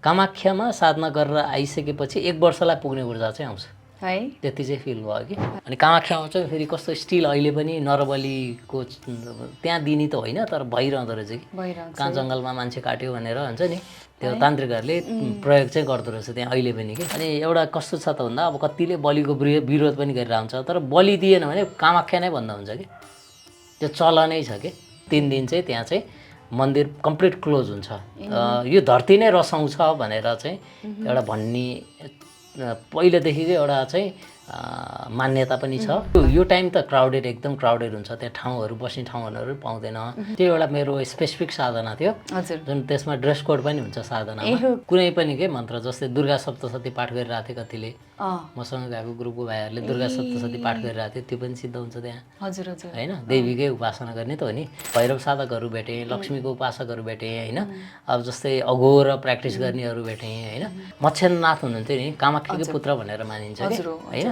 कामाख्यामा साधना गरेर आइसकेपछि 1 वर्षलाई पुग्ने ऊर्जा चाहिँ आउँछ है त्यति चाहिँ फिल भयो कि अनि कामाख्यामा चाहिँ फेरि कस्तो स्टिल अहिले पनि नरबलीको त्यहाँ दिने त होइन तर भइरहँदो रहेछ कि भइरहन्छ कहाँ जङ्गलमा मान्छे काट्यो भनेर हुन्छ नि त्यो तान्त्रिकहरूले प्रयोग चाहिँ गर्दो रहेछ त्यहाँ अहिले पनि कि अनि एउटा कस्तो छ त भन्दा अब कतिले बलिको विरोध पनि गरेर आउँछ तर बलि दिएन भने कामाख्या नै भन्दा हुन्छ कि त्यो चलनै छ कि 3 दिन चाहिँ त्यहाँ चाहिँ मन्दिर कम्प्लिट क्लोज हुन्छ यो धरती नै रसाउँछ भनेर चाहिँ एउटा भन्ने पहिलेदेखिकै एउटा चाहिँ मान्यता पनि छ यो टाइम त क्राउडेड एकदम क्राउडेड हुन्छ त्यहाँ ठाउँहरू बस्ने ठाउँहरू पाउँदैन त्यो एउटा मेरो स्पेसिफिक साधना थियो हजुर जुन त्यसमा ड्रेस कोड पनि हुन्छ साधनामा कुनै पनि के मन्त्र जस्तै दुर्गा सप्तशती पाठ गरिरहेको थियो कतिले मसँग गएको ग्रुपको भाइहरूले दुर्गा सप्तशती पाठ गरिरहेको थियो त्यो पनि सिद्ध हुन्छ त्यहाँ हजुर हजुर होइन देवीकै उपासना गर्ने त हो नि भैरव साधकहरू भेटेँ लक्ष्मीको उपासकहरू भेटेँ होइन अब जस्तै अघोर प्र्याक्टिस गर्नेहरू भेटेँ होइन मच्छेन्द्रनाथ हुनुहुन्थ्यो नि कामाख्याकै पुत्र भनेर मानिन्छ कि होइन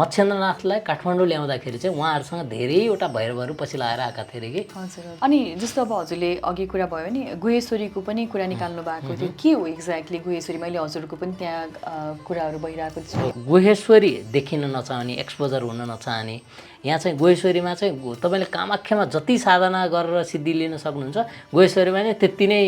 मच्छेन्द्रनाथलाई काठमाडौँ ल्याउँदाखेरि चाहिँ उहाँहरूसँग धेरैवटा भैरवहरू पछि लगाएर आएका थिए अरे कि हजुर अनि जस्तो अब हजुरले अघि कुरा भयो नि गुहेश्वरीको पनि कुरा निकाल्नु भएको थियो के हो एक्ज्याक्टली गुहेश्वरी मैले हजुरको पनि त्यहाँ कुराहरू भइरहेको थियो गुहेश्वरी देखिन नचाहने एक्सपोजर हुन नचाहने यहाँ चाहिँ गुहेश्वरीमा चाहिँ तपाईँले कामाख्यामा जति साधना गरेर सिद्धि लिन सक्नुहुन्छ गुहेश्वरीमा नै त्यति नै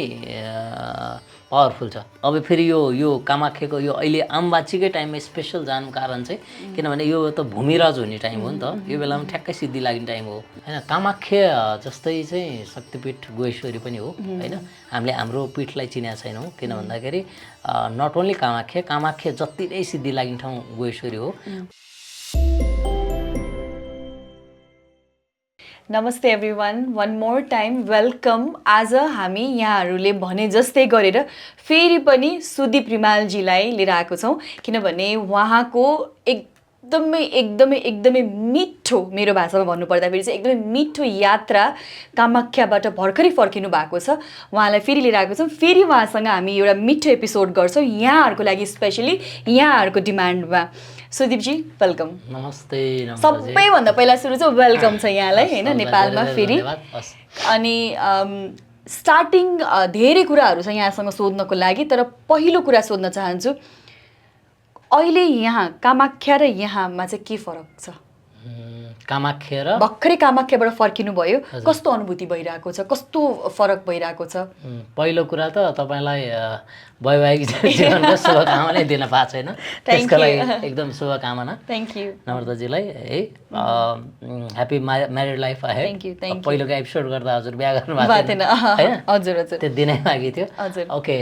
पावरफुल छ अब फेरि यो कामाख्याको यो अहिले आमबाचीकै टाइममा स्पेसल जानु कारण चाहिँ किनभने यो त भूमिराज हुने टाइम हो नि त यो बेलामा ठ्याक्कै सिद्धि लाग्ने टाइम हो होइन कामाख्या जस्तै चाहिँ शक्तिपीठ गुहेश्वरी पनि हो होइन हामीले हाम्रो पीठलाई चिनेका छैनौँ किन भन्दाखेरि नट ओन्ली कामाख्या जति नै सिद्धि लाग्ने ठाउँ गुहेश्वरी हो नमस्ते everyone one more time welcome आज हामी यहाँहरूले भने जस्तै गरेर फेरि पनि सुदीप रिमालजीलाई लिएर आएको छौँ किनभने उहाँको एकदमै मिठो मेरो भाषामा भन्नुपर्दाखेरि चाहिँ एकदमै मिठो यात्रा कामाख्याबाट भर्खरै फर्किनु भएको छ उहाँलाई फेरि लिएर आएको छौँ फेरि उहाँसँग हामी एउटा मिठो एपिसोड गर्छौँ यहाँहरूको लागि स्पेसली यहाँहरूको डिमान्डमा सुदीपजी वेलकम नमस्ते सबैभन्दा पहिला सुरु चाहिँ वेलकम छ यहाँलाई होइन नेपालमा फेरि अनि स्टार्टिङ धेरै कुराहरू छ यहाँसँग सोध्नको लागि तर पहिलो कुरा सोध्न चाहन्छु अहिले यहाँ कामाख्या र यहाँमा चाहिँ के फरक छ कामाख्या र भर्खरै कामाख्याबाट फर्किनु भयो कस्तो अनुभूति भइरहेको छ कस्तो फरक भइरहेको छ पहिलो कुरा त तपाईँलाई वैवाहिक जीवनको शुभकामना नै दिन पाएको छैन त्यसको लागि एकदम शुभकामना थ्याङ्क यू नम्रताजीलाई है ह्याप्पी म्यारिड लाइफ आहे पहिलोको एपिसोड गर्दा हजुर बिहा गर्नु भएको थिएन होइन हजुर हजुर त्यो दिनै बाँकी थियो ओके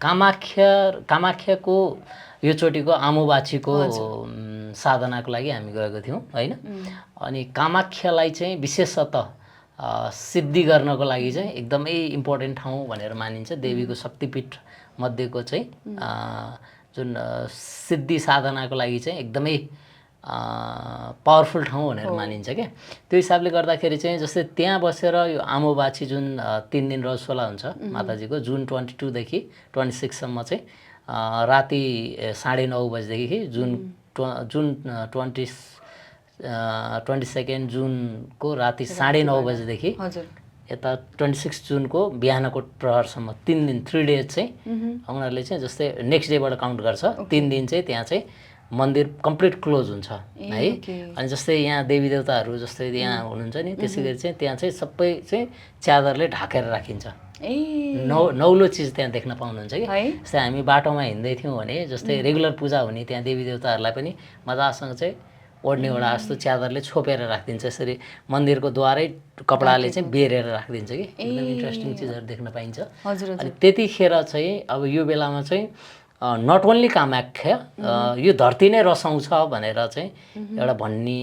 कामाख्याको यो चोटिको आमुबाछीको साधनाको लागि हामी गएको थियौँ होइन अनि कामाख्यालाई चाहिँ विशेषतः सिद्धि गर्नको लागि चाहिँ एकदमै इम्पोर्टेन्ट ठाउँ भनेर मानिन्छ देवीको शक्तिपीठ मध्येको चाहिँ जुन सिद्धि साधनाको लागि चाहिँ एकदमै पावरफुल ठाउँ भनेर मानिन्छ क्या त्यो हिसाबले गर्दाखेरि चाहिँ जस्तै त्यहाँ बसेर यो आमुबाछी जुन 3 दिन रजस्वला हुन्छ माताजीको जुन 22 देखि 26 सम्म चाहिँ राति 9:30 बजेदेखि जुन 22 जुनको राति 9:30 बजेदेखि यता 26 जुनको बिहानको प्रहरसम्म 3 दिन 3 डेज चाहिँ उनीहरूले चाहिँ जस्तै नेक्स्ट डेबाट काउन्ट गर्छ 3 दिन चाहिँ त्यहाँ चाहिँ मन्दिर कम्प्लिट क्लोज हुन्छ है अनि जस्तै यहाँ देवी देवताहरू जस्तै यहाँ हुनुहुन्छ नि त्यसै गरी चाहिँ त्यहाँ चाहिँ सबै चाहिँ च्यादरले ढाकेर राखिन्छ नौलो चिज त्यहाँ देख्न पाउनुहुन्छ कि जस्तै हामी बाटोमा हिँड्दै थियौँ भने जस्तै रेगुलर पूजा हुने त्यहाँ देवी देवताहरूलाई पनि मजासँग चाहिँ ओढ्नेवटा जस्तो च्यादरले छोपेर राखिदिन्छ यसरी मन्दिरको द्वारै कपडाले चाहिँ बेरेर राखिदिन्छ कि एकदम इन्ट्रेस्टिङ चिजहरू देख्न पाइन्छ अनि त्यतिखेर चाहिँ अब यो बेलामा चाहिँ नट ओन्ली कामाख्या यो धरती नै रसाउँछ भनेर चाहिँ एउटा भन्ने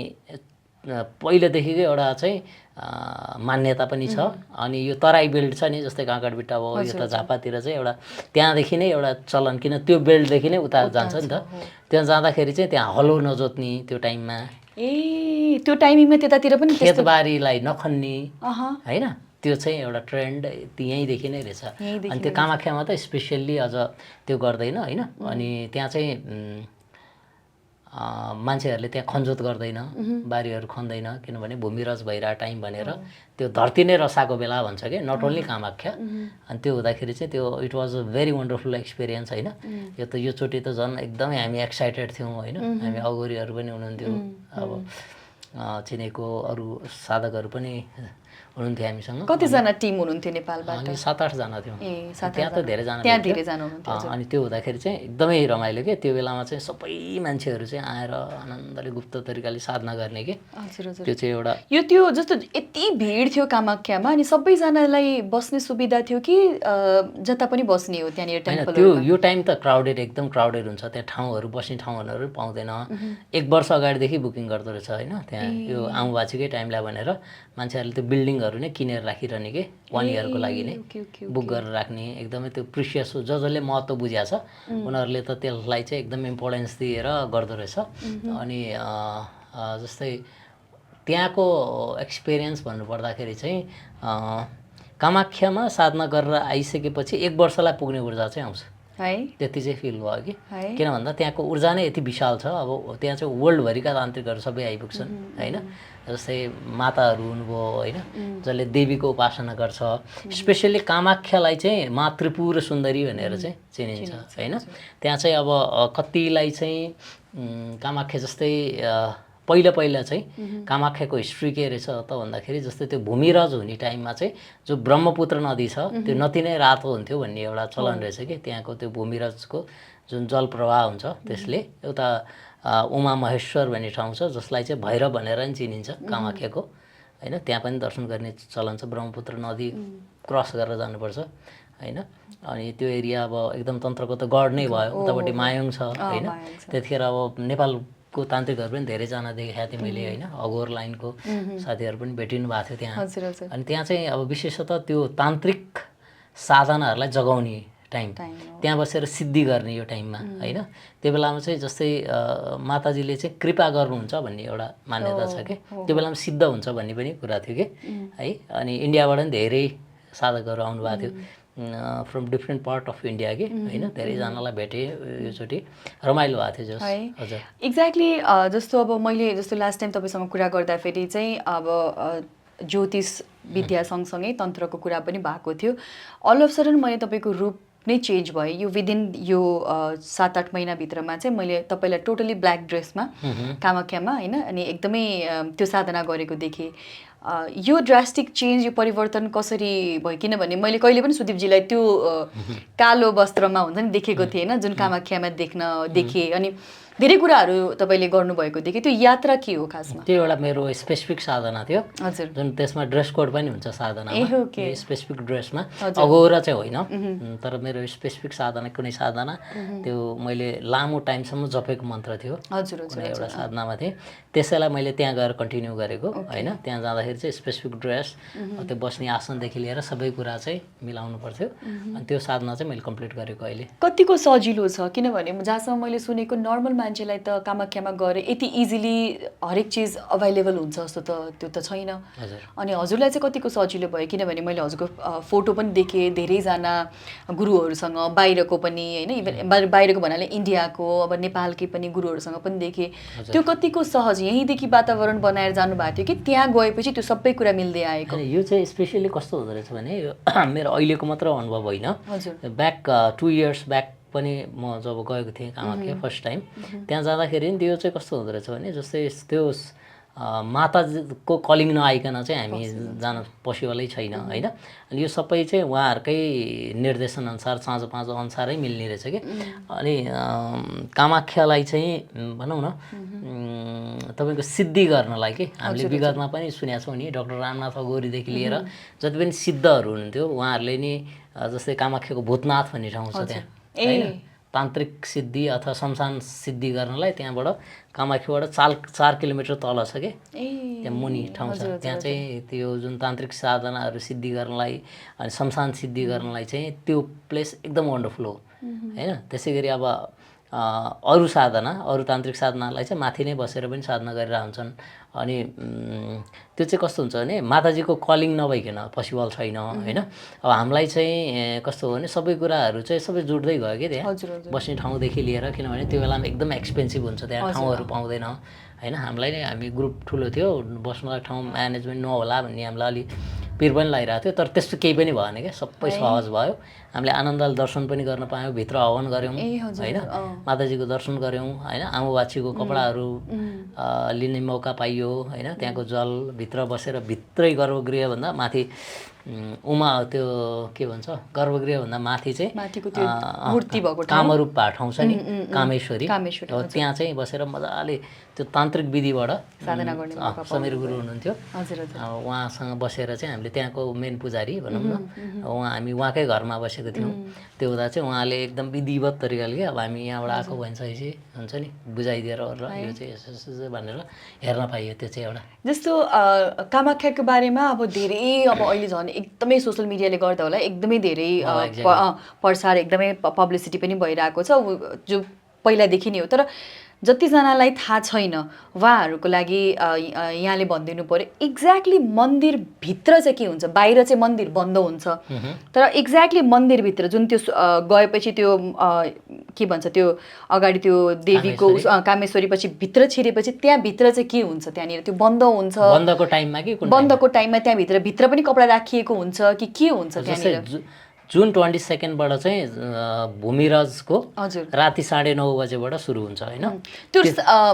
पहिलेदेखिकै एउटा चाहिँ मान्यता पनि छ अनि यो तराई बेल्ट छ नि जस्तै काँकडबिट्टा भयो यता झापातिर चाहिँ एउटा त्यहाँदेखि नै एउटा चलन किन त्यो बेल्टदेखि नै उता जान्छ नि त त्यहाँ जाँदाखेरि चाहिँ त्यहाँ हलो नजोत्ने त्यो टाइममा त्यो टाइमिङमा त्यतातिर पनि खेतबारीलाई नखन्ने होइन त्यो चाहिँ एउटा ट्रेन्ड यहीँदेखि नै रहेछ अनि त्यो कामाख्यामा त स्पेसियल्ली अझ त्यो गर्दैन होइन अनि त्यहाँ चाहिँ मान्छेहरूले त्यहाँ खनजोत गर्दैन, बारीहरू खन्दैन, किनभने भूमिरज भइरहेको टाइम भनेर त्यो धरती नै रसाएको बेला भन्छ कि, नट ओन्ली कामाख्या। अनि त्यो हुँदाखेरि चाहिँ त्यो it was a very wonderful experience होइन। यो चोटि त झन् एकदमै हामी एक्साइटेड थियौँ होइन। हामी अगोरीहरू पनि हुनुहुन्थ्यो, अब चिनेको अरू साधकहरू पनि हुनुहुन्थ्यो हामीसँग। कतिजना टिम हुनुहुन्थ्यो नेपालबाट? हामी 7-8 जना थियौँ। त्यहाँ त धेरैजना हुनुहुन्थ्यो। अनि त्यो हुँदाखेरि चाहिँ एकदमै रमाइलो के, त्यो बेलामा चाहिँ सबै मान्छेहरू चाहिँ आएर आनन्दले गुप्त तरिकाले साधना गर्ने के। त्यो चाहिँ एउटा त्यो जस्तो यति भिड थियो कामाख्यामा, अनि सबैजनालाई बस्ने सुविधा थियो कि जता पनि बस्ने हो त्यहाँनिर टेम्पल? त्यो यो टाइम त क्राउडेड, एकदम क्राउडेड हुन्छ त्यहाँ, ठाउँहरू बस्ने ठाउँहरू पाउँदैन। 1 वर्ष अगाडिदेखि बुकिङ गर्दो रहेछ होइन त्यहाँ। यो आउँबाछिकै टाइमलाई भनेर मान्छेहरूले त्यो बिल्डिङहरू नै किनेर राखिरहने के, 1 इयरको लागि नै बुक गरेर राख्ने। एकदमै त्यो प्रिसियस हो, जसले महत्त्व बुझिया छ उनीहरूले त त्यसलाई चाहिँ एकदम इम्पोर्टेन्स दिएर गर्दो रहेछ। अनि जस्तै त्यहाँको एक्सपिरियन्स भन्नुपर्दाखेरि चाहिँ कामाख्यामा साधना गरेर आइसकेपछि 1 वर्षलाई पुग्ने ऊर्जा चाहिँ आउँछ है, त्यति चाहिँ फिल भयो कि। किन भन्दा त्यहाँको ऊर्जा नै यति विशाल छ। अब त्यहाँ चाहिँ वर्ल्डभरिका तान्त्रिकहरू सबै आइपुग्छन् होइन। जस्तै माताहरू हुनुभयो होइन, जसले देवीको उपासना गर्छ। स्पेसल्ली कामाख्यालाई चाहिँ माँ त्रिपुर सुन्दरी भनेर चाहिँ चिनिन्छ होइन। त्यहाँ चाहिँ अब कतिलाई चाहिँ कामाख्या जस्तै पहिला चाहिँ कामाख्याको हिस्ट्री के रहेछ त भन्दाखेरि, जस्तै त्यो भूमिरज हुने टाइममा चाहिँ जो ब्रह्मपुत्र नदी छ त्यो नदी नै रातो हुन्थ्यो भन्ने एउटा चलन रहेछ कि। त्यहाँको त्यो भूमिरजको जुन जल प्रवाह हुन्छ त्यसले एउटा उमा महेश्वर भन्ने ठाउँ छ जसलाई चाहिँ भैरव भनेर नि चिनिन्छ कामाख्याको होइन। त्यहाँ पनि दर्शन गर्ने चलन छ, ब्रह्मपुत्र नदी क्रस गरेर जानुपर्छ होइन। अनि त्यो एरिया अब एकदम तन्त्रको त गढ नै भयो, उतापट्टि मायोङ छ होइन। त्यतिखेर अब नेपालको तान्त्रिकहरू पनि धेरैजना देखेको थिएँ मैले होइन। अगोर लाइनको साथीहरू पनि भेटिनु भएको थियो त्यहाँ। अनि त्यहाँ चाहिँ अब विशेषतः त्यो तान्त्रिक साधनाहरूलाई जगाउने टाइम, त्यहाँ बसेर सिद्धि गर्ने यो टाइममा होइन। त्यो बेलामा चाहिँ जस्तै माताजीले चाहिँ कृपा गर्नुहुन्छ भन्ने एउटा मान्यता छ कि, त्यो बेलामा सिद्ध हुन्छ भन्ने पनि कुरा थियो कि है। अनि इन्डियाबाट पनि धेरै साधकहरू आउनुभएको थियो from different part of India कि होइन। धेरैजनालाई भेटेँ योचोटि, रमाइलो भएको थियो जस। हजुर एक्ज्याक्टली। जस्तो अब मैले जस्तो लास्ट टाइम तपाईँसँग कुरा गर्दाखेरि चाहिँ अब ज्योतिष विद्या सँगसँगै तन्त्रको कुरा पनि भएको थियो। अल अफ सडन मैले तपाईँको रूप नै चेन्ज भयो यो विदिन यो 7-8 महिनाभित्रमा चाहिँ मैले तपाईँलाई टोटली ब्ल्याक ड्रेसमा कामाख्यामा होइन, अनि एकदमै त्यो साधना गरेको देखेँ। यो ड्रास्टिक चेन्ज, यो परिवर्तन कसरी भयो? किनभने मैले कहिले पनि सुदीपजीलाई त्यो कालो वस्त्रमा हुन्छ नि देखेको थिएँ होइन, जुन कामाख्यामा देखेँ। अनि धेरै कुराहरू तपाईँले गर्नुभएको देखेँ। त्यो यात्रा के हो खासमा? त्यो एउटा मेरो स्पेसिफिक साधना थियो हजुर, जुन त्यसमा ड्रेस कोड पनि हुन्छ साधनामा। स्पेसिफिक ड्रेसमा अगौरा चाहिँ होइन, तर मेरो स्पेसिफिक साधना कुनै साधना त्यो मैले लामो टाइमसम्म जपेको मन्त्र थियो कुनै एउटा साधनामा थिएँ। त्यसैलाई मैले त्यहाँ गएर कन्टिन्यू गरेको होइन। त्यहाँ जाँदाखेरि चाहिँ स्पेसिफिक ड्रेस, त्यो बस्ने आसनदेखि लिएर सबै कुरा चाहिँ मिलाउनु पर्थ्यो। अनि त्यो साधना चाहिँ मैले कम्प्लिट गरेको अहिले। कतिको सजिलो छ? किनभने जहाँसम्म मैले सुनेको नर्मल मान्छेलाई त कामाख्यामा गएर यति इजिली हरेक चिज अभाइलेबल हुन्छ जस्तो त त्यो त छैन। अनि हजुरलाई चाहिँ कतिको सजिलो भयो? किनभने मैले हजुरको फोटो पनि देखेँ धेरैजना गुरुहरूसँग, बाहिरको पनि होइन, इभन बाहिरको भन्नाले इन्डियाको अब नेपालकै पनि गुरुहरूसँग पनि देखेँ। त्यो कतिको सहज यहीँदेखि वातावरण बनाएर जानुभएको थियो कि त्यहाँ गएपछि त्यो सबै कुरा मिल्दै आएको? यो चाहिँ स्पेसली कस्तो हुँदो रहेछ भने मेरो अहिलेको मात्र अनुभव होइन, ब्याक 2 इयर्स ब्याक पनि म जब गएको थिएँ कामाख्या फर्स्ट टाइम, त्यहाँ जाँदाखेरि नि त्यो चाहिँ कस्तो हुँदो रहेछ भने जस्तै त्यो माताको कलिङ नआइकन चाहिँ हामी जान पोसिबलै छैन होइन। अनि यो सबै चाहिँ उहाँहरूकै निर्देशनअनुसार साँझ 5 अनुसारै मिल्ने रहेछ कि। अनि कामाख्यालाई चाहिँ भनौँ न तपाईँको सिद्धि गर्नलाई कि हामीले विगतमा पनि सुनेका छौँ नि, डाक्टर रामनाथ अगौरीदेखि लिएर जति पनि सिद्धहरू हुनुहुन्थ्यो उहाँहरूले नि जस्तै कामाख्याको भूतनाथ भन्ने ठाउँ छ त्यहाँ होइन, तान्त्रिक सिद्धि अथवा शमशान सिद्धि गर्नलाई त्यहाँबाट कामाख्याबाट 4 किलोमिटर तल छ कि त्यहाँ मुनि ठाउँ छ। त्यहाँ चाहिँ त्यो जुन तान्त्रिक साधनाहरू सिद्धि गर्नलाई अनि शमशान सिद्धि गर्नलाई चाहिँ त्यो प्लेस एकदम वन्डरफुल हो होइन। त्यसै गरी अब अरू साधना अरू तान्त्रिक साधनालाई चाहिँ माथि नै बसेर पनि साधना गरेर हुन्छन्। अनि त्यो चाहिँ कस्तो हुन्छ भने माताजीको कलिङ नभइकन पोसिबल छैन होइन। अब हामीलाई चाहिँ कस्तो हो भने सबै कुराहरू चाहिँ सबै जुट्दै गयो कि त्यहाँ बस्ने ठाउँदेखि लिएर, किनभने त्यो बेलामा एकदम एक्सपेन्सिभ हुन्छ त्यहाँ, ठाउँहरू पाउँदैन होइन। हामीलाई नै हामी ग्रुप ठुलो थियो, बस्नलाई ठाउँ म्यानेजमेन्ट नहोला भन्ने हामीलाई अलि पिर पनि लागिरहेको थियो, तर त्यस्तो केही पनि भएन क्या, सबै सहज भयो। हामीले आनन्दले दर्शन पनि गर्न पायौँ, भित्र हवन गऱ्यौँ होइन, माताजीको दर्शन गऱ्यौँ होइन, आमाबाछीको कपडाहरू लिने मौका पाइयो होइन। त्यहाँको जल भित्र बसेर भित्रै गर्भगृहभन्दा माथि उमा त्यो के भन्छ गर्भगृहभन्दा माथि चाहिँ कामरूप ठाउँ छ नि, कामेश्वरी, त्यहाँ चाहिँ बसेर मजाले त्यो तान्त्रिक विधिबाट साधना गर्ने समीर गुरु हुनुहुन्थ्यो, उहाँसँग बसेर चाहिँ हामीले त्यहाँको मेन पुजारी भनौँ न, हामी उहाँकै घरमा बसेको थियौँ। त्यो हुँदा चाहिँ उहाँले एकदम विधिवत तरिकाले कि अब हामी यहाँबाट आएको भइसकेपछि हुन्छ नि बुझाइदिएर यो चाहिँ यसो भनेर हेर्न पाइयो। त्यो चाहिँ एउटा जस्तो कामाख्याको बारेमा अब धेरै अब अहिले झन् एकदमै सोसियल मिडियाले गर्दा होला एकदमै धेरै प्रसार एकदमै पब्लिसिटी पनि भइरहेको छ, जो पहिलादेखि नै हो। तर जतिजनालाई थाहा छैन उहाँहरूको लागि यहाँले भनिदिनु पर्यो एक्ज्याक्टली मन्दिरभित्र चाहिँ के हुन्छ। बाहिर चाहिँ मन्दिर बन्द हुन्छ, तर एक्ज्याक्टली मन्दिरभित्र जुन त्यो गएपछि त्यो के भन्छ त्यो अगाडि त्यो देवीको कामेश्वरी पछि भित्र छिरेपछि त्यहाँभित्र चाहिँ के हुन्छ, त्यहाँनिर त्यो बन्द हुन्छ बन्दको टाइममा कि बन्दको टाइममा त्यहाँभित्र पनि कपडा राखिएको हुन्छ कि के हुन्छ त्यहाँनिर? जुन 22बाट चाहिँ भूमिराजको राति 9:30 बजेबाट सुरु हुन्छ होइन। त्यो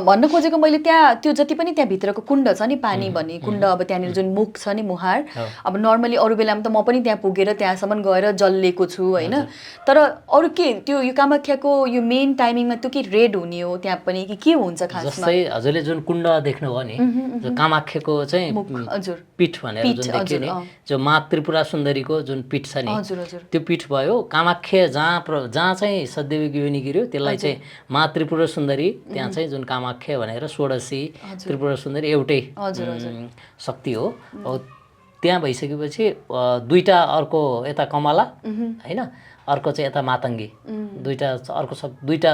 भन्न खोजेको मैले त्यहाँ त्यो जति पनि त्यहाँभित्रको कुण्ड छ नि, पानी भन्ने कुण्ड, अब त्यहाँनिर जुन मुख छ नि मुहार, अब नर्मली अरू बेलामा त म पनि त्यहाँ पुगेर त्यहाँसम्म गएर जल लिएको छु होइन। तर अरू के त्यो यो कामाख्याको यो मेन टाइमिङमा त्यो के रेड हुने हो त्यहाँ पनि कि के हुन्छ खासमा? जस्तै हजुरले जुन कुण्ड देख्नुभयो नि, जो कामाख्याको चाहिँ पीठ भनेर जुन देखियो नि, जो मा त्रिपुरा सुन्दरीको जुन पीठ छ नि, त्यो पीठ भयो कामाख्या जहाँ चाहिँ सतदेवीको योनि गिर्यो त्यसलाई चाहिँ मा त्रिपुरा सुन्दरी, त्यहाँ चाहिँ जुन कामाख्या भनेर षोडशी त्रिपुरा सुन्दरी एउटै शक्ति हो। त्यहाँ भइसकेपछि दुईटा अर्को यता कमला होइन, अर्को चाहिँ यता मातङ्गी, दुईटा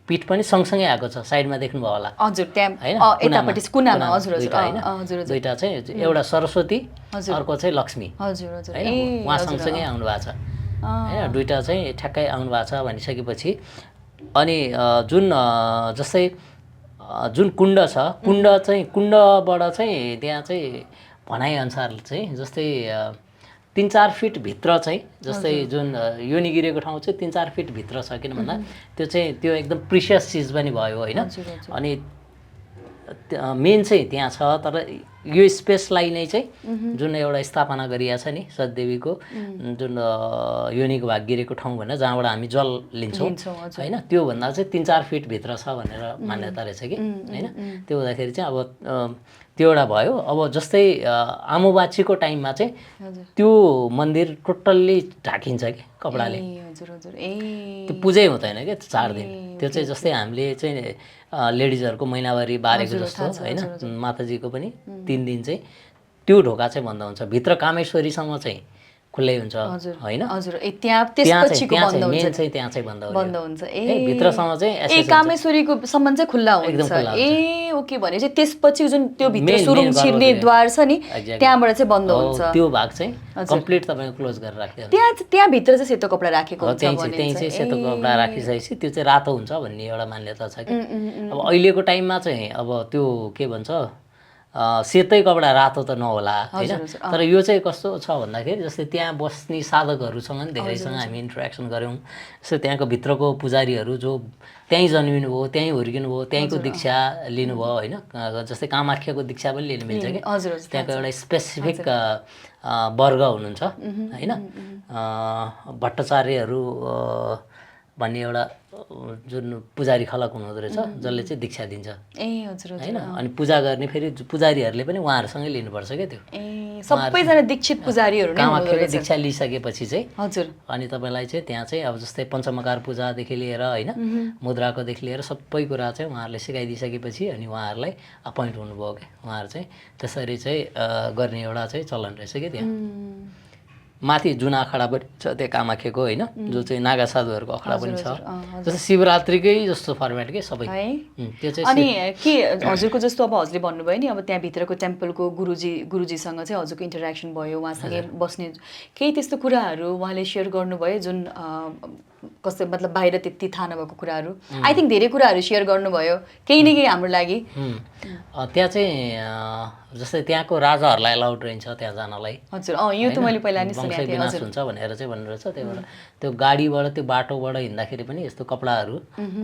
पीठ पनि सँगसँगै आएको छ, साइडमा देख्नुभयो होला हजुर त्यहाँ कुनामा हजुर हजुर दुईटा चाहिँ एउटा सरस्वती अर्को चाहिँ लक्ष्मी होइन, उहाँ सँगसँगै आउनु भएको छ होइन, दुईटा चाहिँ ठ्याक्कै आउनु भएको छ भनिसकेपछि अनि जुन जस्तै जुन कुण्ड छ, कुण्डबाट चाहिँ त्यहाँ चाहिँ भनाइअनुसार चाहिँ जस्तै 3-4 फिट भित्र चाहिँ जस्तै जुन योनि गिरेको ठाउँ चाहिँ 3-4 फिट भित्र छ, किन भन्दा त्यो एकदम प्रिसियस चिज पनि भयो होइन। अनि मेन चाहिँ त्यहाँ छ, तर यो स्पेसलाई नै चाहिँ जुन एउटा स्थापना गरिएको छ नि सतदेवीको जुन योनिको भाग गिरेको ठाउँ भनेर जहाँबाट हामी जल लिन्छौँ होइन, त्योभन्दा चाहिँ 3-4 फिट भित्र छ भनेर मान्यता रहेछ कि होइन। त्यो हुँदाखेरि चाहिँ अब त्यो एउटा भयो। अब जस्तै आमुबाछीको टाइममा चाहिँ त्यो मन्दिर टोटल्ली ढाकिन्छ कि कपडाले, त्यो पूजै हुँदैन क्या 4 दिन। त्यो चाहिँ जस्तै हामीले चाहिँ लेडिजहरूको महिनावारी बारेको जस्तो होइन, माताजीको पनि 3 दिन चाहिँ त्यो ढोका चाहिँ बन्द हुन्छ, भित्र कामेश्वरीसम्म चाहिँ खुल्लै हुन्छ होइन। त्यहाँ चाहिँ बन्द हुन्छ भित्रसम्म चाहिँ कामेश्वरीको सम्म चाहिँ खुल्ला हुन्छ ए ओके। भने चाहिँ त्यसपछि जुन त्यो भित्र सुरुङ छिर्ने द्वार छ नि त्यहाँबाट चाहिँ बन्द हुन्छ, त्यो भाग चाहिँ कम्प्लिट तपाईँको क्लोज गरेर राख्यो। त्यहाँ भित्र चाहिँ सेतो कपडा राखेको हुन्छ, त्यही चाहिँ सेतो कपडा राखिसकेपछि त्यो चाहिँ रातो हुन्छ भन्ने एउटा मान्यता छ कि। अब अहिलेको टाइममा चाहिँ अब त्यो के भन्छ सेतै कपडा रातो त नहोला होइन, तर यो चाहिँ कस्तो छ भन्दाखेरि जस्तै त्यहाँ बस्ने साधकहरूसँग नि धेरैसँग हामी इन्टरेक्सन गऱ्यौँ। जस्तै त्यहाँको भित्रको पुजारीहरू जो त्यहीँ जन्मिनु भयो, त्यहीँ हुर्किनु भयो, त्यहीँको दीक्षा लिनुभयो होइन। जस्तै कामाख्याको दीक्षा पनि लिनु मिल्छ कि, त्यहाँको एउटा स्पेसिफिक वर्ग हुनुहुन्छ होइन। भट्टाचार्यहरू भन्ने एउटा जुन पुजारी खलक हुनुहुँदो रहेछ जसले चाहिँ दीक्षा दिन्छ होइन। अनि पूजा गर्ने फेरि पुजारीहरूले पनि उहाँहरूसँगै लिनुपर्छ क्या त्यो। सबैजना दीक्षित पुजारीहरू कामाख्याको दीक्षा लिइसकेपछि चाहिँ हजुर अनि तपाईँलाई चाहिँ त्यहाँ चाहिँ अब जस्तै पञ्चमकार पूजादेखि लिएर होइन मुद्राकोदेखि लिएर सबै कुरा चाहिँ उहाँहरूले सिकाइदिइसकेपछि अनि उहाँहरूलाई अपोइन्ट हुनुभयो क्या। उहाँहरू चाहिँ त्यसरी चाहिँ गर्ने एउटा चाहिँ चलन रहेछ क्या त्यहाँ। माथि जुन अखडा पनि छ त्यो कामाख्याको होइन जो चाहिँ नागा साधुहरूको अखडा पनि छ जस्तै शिवरात्रिकै जस्तो फर्मेटकै सबै त्यो चाहिँ अनि के हजुरको जस्तो अब हजुरले भन्नुभयो नि अब त्यहाँभित्रको टेम्पलको गुरुजीसँग चाहिँ हजुरको इन्टरेक्सन भयो उहाँसँगै बस्ने केही त्यस्तो कुराहरू उहाँले सेयर गर्नुभयो जुन कस्तो मतलब बाहिर त्यति थाहा नभएको कुराहरू आई थिङ्क धेरै कुराहरू सेयर गर्नुभयो केही न केही हाम्रो लागि त्यहाँ चाहिँ जस्तै त्यहाँको राजाहरूलाई एलाउड रहन्छ त्यहाँ जानलाई हजुर यो त मैले पहिला नि सुनेको थिएँ विनाश हुन्छ भनेर चाहिँ भन्नुहुँदैछ त्यही भएर त्यो गाडीबाट त्यो बाटोबाट हिँड्दाखेरि पनि यस्तो कपडाहरू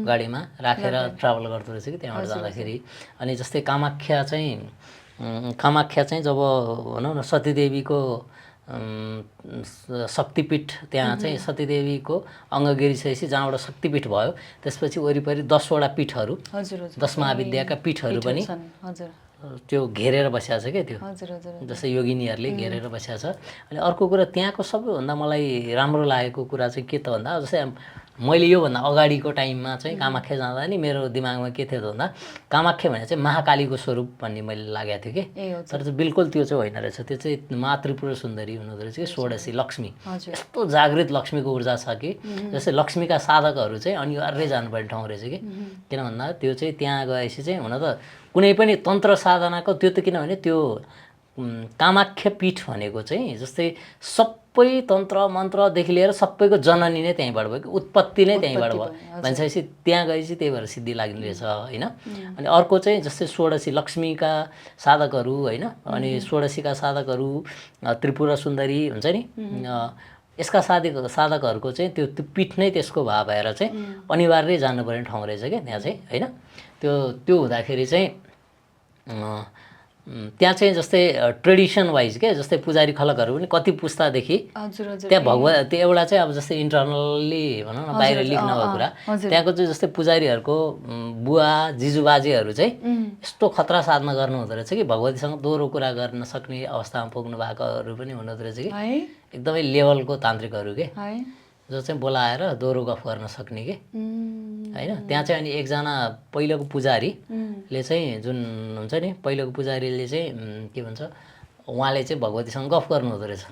गाडीमा राखेर ट्राभल गर्दो रहेछ कि त्यहाँबाट जाँदाखेरि अनि जस्तै कामाख्या चाहिँ जब भनौँ न सतीदेवीको शक्तिपीठ त्यहाँ चाहिँ सतीदेवीको अङ्ग गिरिसकेपछि जहाँबाट शक्तिपीठ भयो त्यसपछि वरिपरि 10वटा पीठहरू 10 महाविद्याका पीठहरू पनि त्यो घेरेर बसिया छ क्या त्यो जस्तै योगिनीहरूले घेरेर बसिया छ अनि अर्को कुरा त्यहाँको सबैभन्दा मलाई राम्रो लागेको कुरा चाहिँ के त भन्दा जस्तै मैले योभन्दा अगाडिको टाइममा चाहिँ कामाख्या जाँदा नि मेरो दिमागमा के थियो त भन्दा कामाख्या भने चाहिँ महाकालीको स्वरूप भन्ने मैले लागेको थियो कि तर चाहिँ बिल्कुल त्यो चाहिँ होइन रहेछ त्यो चाहिँ मा त्रिपुरा सुन्दरी हुनुहुँदो रहेछ कि षोडशी लक्ष्मी यस्तो जागृत लक्ष्मीको ऊर्जा छ कि जस्तै लक्ष्मीका साधकहरू चाहिँ अनिवार्य जानुपर्ने ठाउँ रहेछ कि किन भन्दा त्यो चाहिँ त्यहाँ गएपछि चाहिँ हुन त कुनै पनि तन्त्र साधनाको त्यो त किनभने त्यो कामाख्या पीठ भनेको चाहिँ जस्तै सबै तन्त्र मन्त्रदेखि लिएर सबैको जननी नै त्यहीँबाट भयो कि उत्पत्ति नै त्यहीँबाट भयो भनिसकेपछि त्यहाँ गएपछि त्यही भएर सिद्धि लाग्ने रहेछ होइन अनि अर्को चाहिँ जस्तै षोडशी लक्ष्मीका साधकहरू होइन अनि षोडशीका साधकहरू त्रिपुरा सुन्दरी हुन्छ नि यसका साधकहरूको चाहिँ त्यो पीठ नै त्यसको भएर चाहिँ अनिवार्य जानुपर्ने ठाउँ रहेछ क्या त्यहाँ चाहिँ होइन त्यो हुँदाखेरि चाहिँ त्यहाँ चाहिँ जस्तै ट्रेडिसन वाइज के जस्तै पुजारी खलकहरू पनि कति पुस्तादेखि त्यहाँ त्यो एउटा चाहिँ अब जस्तै इन्टरनल्ली भनौँ न बाहिर लिक नभएको कुरा त्यहाँको चाहिँ जस्तै पुजारीहरूको बुवा जिजुबाजेहरू चाहिँ यस्तो खतरा साधना गर्नु हुँदो रहेछ कि भगवतीसँग दोहोरो कुरा गर्न सक्ने अवस्थामा पुग्नु भएकोहरू पनि हुँदो रहेछ कि एकदमै लेभलको तान्त्रिकहरू के जो चाहिँ बोलाएर दोहोरो गफ गर्न सक्ने कि होइन त्यहाँ चाहिँ अनि एकजना पहिलोको पुजारीले चाहिँ जुन हुन्छ नि पहिलोको पुजारीले चाहिँ के भन्छ उहाँले चाहिँ भगवतीसँग गफ गर्नु हुँदो रहेछ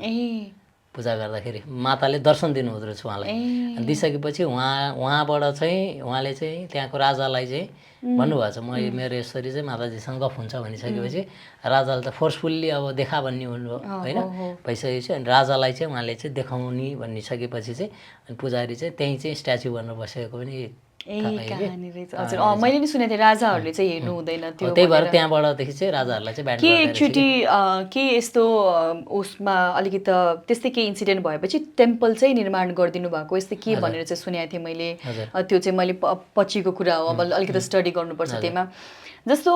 पूजा गर्दाखेरि माताले दर्शन दिनुहुँदो रहेछ उहाँलाई अनि दिइसकेपछि उहाँबाट चाहिँ उहाँले चाहिँ त्यहाँको राजालाई चाहिँ भन्नुभएको छ मेरो यसरी चाहिँ माताजीसँग गफ हुन्छ भनिसकेपछि राजाले त फोर्सफुल्ली अब देखा भन्ने हुनु होइन भइसकेपछि अनि राजालाई चाहिँ उहाँले चाहिँ देखाउने भनिसकेपछि चाहिँ अनि पुजारी चाहिँ त्यहीँ चाहिँ स्ट्याचु बनेर बसेको पनि मैले नि सुनेको थिएँ राजाहरूले चाहिँ हेर्नु हुँदैन त्यो त्यही भएर त्यहाँबाटदेखि चाहिँ राजाहरूलाई चाहिँ के एकचोटि के यस्तो उसमा अलिकति त्यस्तै केही इन्सिडेन्ट भएपछि टेम्पल चाहिँ निर्माण गरिदिनु भएको यस्तै के भनेर चाहिँ सुनेको थिएँ मैले त्यो चाहिँ मैले पछिको कुरा हो अब अलिकति स्टडी गर्नुपर्छ त्यसमा जस्तो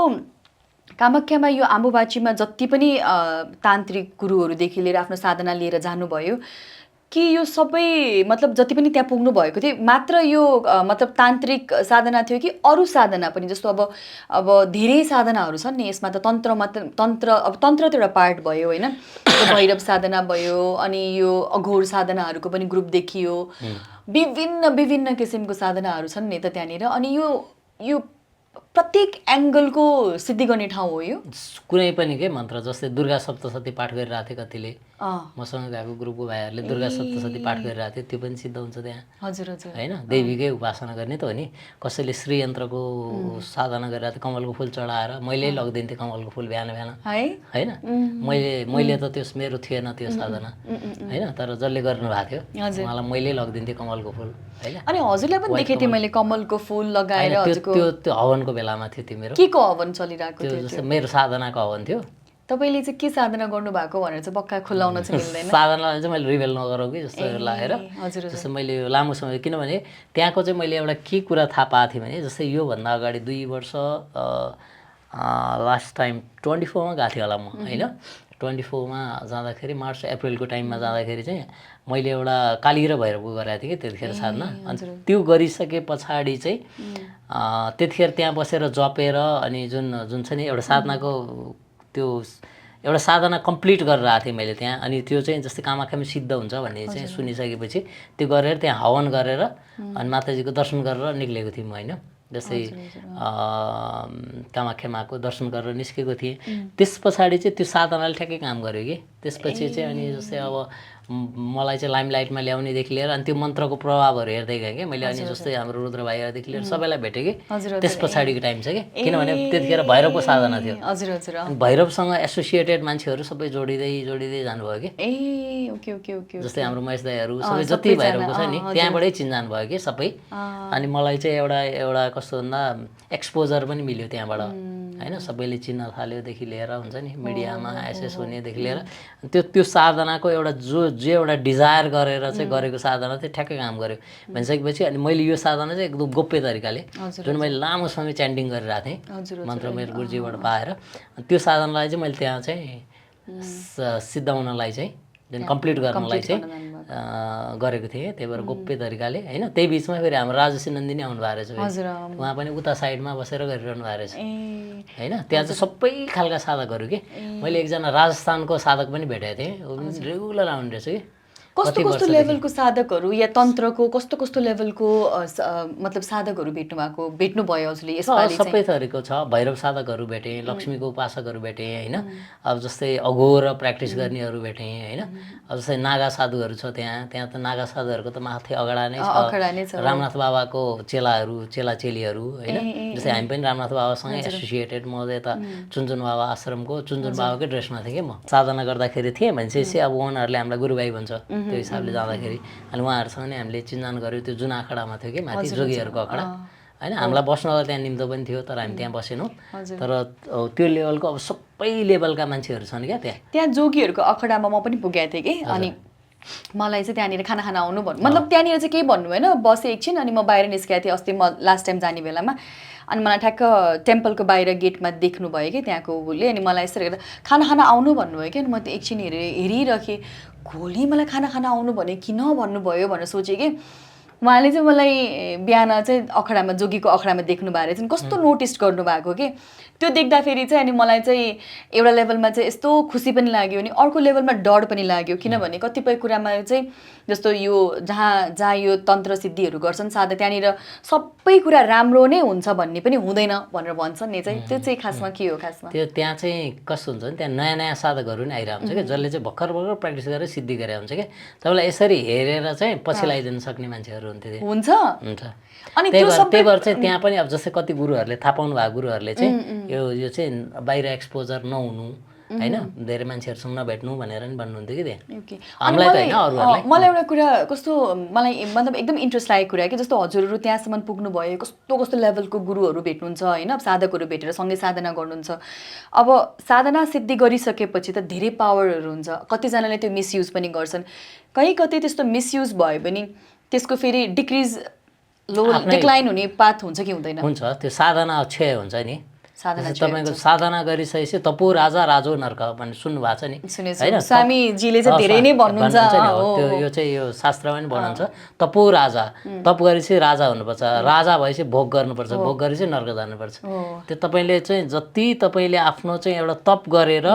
कामाख्यामा यो आम्बुबाचीमा जति पनि तान्त्रिक गुरुहरूदेखि लिएर आफ्नो साधना लिएर जानुभयो कि यो सबै मतलब जति पनि त्यहाँ पुग्नु भएको थियो मात्र यो मतलब तान्त्रिक साधना थियो कि अरू साधना पनि जस्तो अब धेरै साधनाहरू छन् नि यसमा त तन्त्र त एउटा पार्ट भयो होइन भैरव साधना भयो अनि यो अघोर साधनाहरूको पनि ग्रुप देखियो विभिन्न किसिमको साधनाहरू छन् नि त त्यहाँनिर अनि यो प्रत्येक एङ्गलको सिद्धि गर्ने ठाउँ हो यो कुनै पनि के मन्त्र जस्तै दुर्गा सप्तशती पाठ गरिरहेको थियो कतिले मसँग गएको ग्रुपको भाइहरूले दुर्गा सप्तशती पाठ गरिरहेको थियो त्यो पनि सिद्ध हुन्छ त्यहाँ हजुर होइन देवीकै उपासना गर्ने त हो नि कसैले श्रीयन्त्रको साधना गरिरहेको थियो कमलको फुल चढाएर मैले लगिदिन्थेँ कमलको फुल बिहान होइन मैले त त्यो मेरो थिएन त्यो साधना होइन तर जसले गर्नुभएको थियो उहाँलाई मैले लगिदिन्थेँ कमलको फुल होइन अनि हजुरलाई पनि देखेँ थिएँ मैले कमलको फुल लगाएर त्यो हवनको बेलामा थियो त्यो मेरो के को हवन चलिरहेको थियो जस्तो मेरो साधनाको हवन थियो तपाईँले चाहिँ के साधना गर्नुभएको भनेर चाहिँ पक्का खुलाउन चाहिँ मिल्दैन साधनालाई चाहिँ मैले रिभेल नगरौँ कि जस्तो लागेर जस्तो मैले लामो समय किनभने त्यहाँको चाहिँ मैले एउटा के कुरा थाहा पाएको थिएँ भने जस्तै योभन्दा अगाडि 2 वर्ष लास्ट टाइम 24मा गएको थिएँ होला म होइन 24मा जाँदाखेरि मार्च अप्रिलको टाइममा जाँदाखेरि चाहिँ मैले एउटा काली र भैरवको गरेको थिएँ कि त्यतिखेर साधना अनि त्यो गरिसके पछाडि चाहिँ त्यतिखेर त्यहाँ बसेर जपेर अनि जुन छ नि एउटा साधनाको त्यो एउटा साधना कम्प्लिट गरेर आएको थिएँ मैले त्यहाँ अनि त्यो चाहिँ जस्तै कामाख्यामा सिद्ध हुन्छ भन्ने चाहिँ सुनिसकेपछि त्यो गरेर त्यहाँ हवन गरेर अनि माताजीको दर्शन गरेर निक्लेको थिएँ म होइन जस्तै कामाख्यामाको दर्शन गरेर निस्केको थिएँ त्यस पछाडि चाहिँ त्यो साधनाले ठ्याक्कै काम गर्यो कि त्यसपछि चाहिँ अनि जस्तै अब मलाई चाहिँ लाइमलाइटमा ल्याउनेदेखि लिएर अनि त्यो मन्त्रको प्रभावहरू हेर्दै गएँ कि मैले। अनि जस्तै हाम्रो रुद्र भाइहरूदेखि लिएर सबैलाई भेटेँ कि त्यस पछाडिको टाइम छ कि, किनभने त्यतिखेर भैरवको साधना थियो। अनि भैरवसँग एसोसिएटेड मान्छेहरू सबै जोडिँदै जानुभयो कि। जस्तै हाम्रो महेश दाईहरू सबै जति भैरवको छ नि त्यहाँबाटै चिन्जान भयो कि सबै। अनि मलाई चाहिँ एउटा कस्तो भन्दा एक्सपोजर पनि मिल्यो त्यहाँबाट होइन। सबैले चिन्न थाल्योदेखि लिएर हुन्छ नि मिडियामा एसेस हुनेदेखि लिएर त्यो साधनाको एउटा जो एउटा डिजायर गरेर चाहिँ गरेको साधना चाहिँ ठ्याक्कै काम गर्यो भनिसकेपछि अनि मैले यो साधना चाहिँ एकदम गोप्य तरिकाले जुन मैले लामो समय च्यान्टिङ गरिरहेको थिएँ मन्त्र मेरो गुरुजीबाट पाएर त्यो साधनालाई चाहिँ मैले त्यहाँ चाहिँ सिद्धाउनलाई चाहिँ जुन कम्प्लिट गर्नलाई चाहिँ गरेको थिएँ। त्यही भएर गोप्य तरिकाले होइन। त्यही बिचमा फेरि हाम्रो राजेश नन्दिनी आउनु भएको रहेछ, उहाँ पनि उता साइडमा बसेर गरिरहनु भएको रहेछ होइन। त्यहाँ चाहिँ सबै खालका साधकहरू कि मैले एकजना राजस्थानको साधक पनि भेटेको थिएँ, ऊ पनि रेगुलर आउनु रहेछ कि। कस्तो लेभलको साधकहरू या तन्त्रको कस्तो लेभलको मतलब साधकहरू भेट्नुभयो हजुरले यसपालि? सबै थरीको छ। भैरव साधकहरू भेटेँ, लक्ष्मीको उपासकहरू भेटेँ होइन। अब जस्तै अघोर प्र्याक्टिस गर्नेहरू भेटेँ होइन। अब जस्तै नागा साधुहरू छ त्यहाँ त नागा साधुहरूको त माथि अगडा नै छ। रामनाथ बाबाको चेलाचेलीहरू होइन। जस्तै हामी पनि रामनाथ बाबासँगै एसोसिएटेड। म यता चुनचुन बाबा आश्रमको चुनचुन बाबाकै ड्रेसमा थिएँ कि म साधना गर्दाखेरि थिएँ भनेपछि अब उहाँहरूले हामीलाई गुरुभाइ भन्छ त्यो हिसाबले जाँदाखेरि। अनि उहाँहरूसँग नै हामीले चिन्जान गऱ्यौँ। त्यो जुन आखडामा थियो कि माथि जोगीहरूको आखडा होइन। हामीलाई बस्नलाई त्यहाँ निम्तो पनि थियो तर हामी त्यहाँ बसेनौँ। तर त्यो लेभलको अब सबै लेभलका मान्छेहरू छन् क्या त्यहाँ जोगीहरूको अखडामा म पनि पुगेको थिएँ कि। अनि मलाई चाहिँ त्यहाँनिर खाना आउनु भन्नु मतलब त्यहाँनिर चाहिँ केही भन्नु भएन, बसेँ एकछिन अनि म बाहिर निस्केको थिएँ अस्ति म लास्ट टाइम जाने बेलामा। अनि मलाई ठ्याक्क टेम्पलको बाहिर गेटमा देख्नुभयो कि त्यहाँको उसले। अनि मलाई यसरी हेर्दा खाना आउनु भन्नुभयो कि। अनि म त्यो एकछिन हेरिरहेँ, भोलि मलाई खाना आउनु भने किन भन्नुभयो भनेर सोचेँ कि। उहाँले चाहिँ मलाई बिहान चाहिँ अखडामा जोगीको अखडामा देख्नु भएको रहेछ, कस्तो नोटिस गर्नुभएको कि। त्यो देख्दाखेरि चाहिँ अनि मलाई चाहिँ एउटा लेभलमा चाहिँ यस्तो खुसी पनि लाग्यो अनि अर्को लेभलमा डर पनि लाग्यो। किनभने कतिपय कुरामा चाहिँ जस्तो यो जहाँ यो तन्त्र सिद्धिहरू गर्छन् साधा त्यहाँनिर सबै कुरा राम्रो नै हुन्छ भन्ने पनि हुँदैन भनेर भन्छन् नि चाहिँ। त्यो चाहिँ खासमा के हो? खासमा त्यो त्यहाँ चाहिँ कस्तो हुन्छ नि, त्यहाँ नयाँ साधकहरू नि आइरहेको हुन्छ क्या, जसले चाहिँ भर्खर प्र्याक्टिस गरेर सिद्धि गरेर हुन्छ क्या। तपाईँलाई यसरी हेरेर चाहिँ पछि लगाइदिन सक्ने मान्छेहरू हुन्थ्यो हुन्छ। अनि त्यही भएर चाहिँ त्यहाँ पनि अब जस्तै कति गुरुहरूले थाहा पाउनु भएको गुरुहरूले चाहिँ यो चाहिँ बाहिर एक्सपोजर नहुनु होइन, धेरै मान्छेहरूसँग नभेट्नु भनेर नि भन्नुहुन्थ्यो कि त्यहाँ हामीलाई त होइन अरूहरूलाई। मलाई एउटा कुरा कस्तो मलाई मतलब एकदम इन्ट्रेस्ट लागेको कुरा कि जस्तो हजुरहरू त्यहाँसम्म पुग्नुभयो, कस्तो लेभलको गुरुहरू भेट्नुहुन्छ होइन, साधकहरू भेटेर सँगै साधना गर्नुहुन्छ। अब साधना सिद्धि गरिसकेपछि त धेरै पावरहरू हुन्छ, कतिजनाले त्यो मिसयुज पनि गर्छन्। कतै त्यस्तो मिसयुज भयो भने त्यसको फेरि डिक्लाइन हुने पाथ हुन्छ कि हुँदैन? हुन्छ, त्यो साधना क्षय हुन्छ नि। तपाईँको साधना गरिसकेपछि तपो राजा राजो नर्क भन्ने सुन्नु भएको छ नि होइन? स्वामीजीले चाहिँ धेरै नै भन्नुहुन्छ त्यो यो चाहिँ यो शास्त्रमा पनि भन्नुहुन्छ। तपो राजा, तप गरेपछि राजा हुनुपर्छ, राजा भएपछि भोग गर्नुपर्छ, भोग गरेपछि नर्क जानुपर्छ। त्यो तपाईँले चाहिँ जति तपाईँले आफ्नो चाहिँ एउटा तप गरेर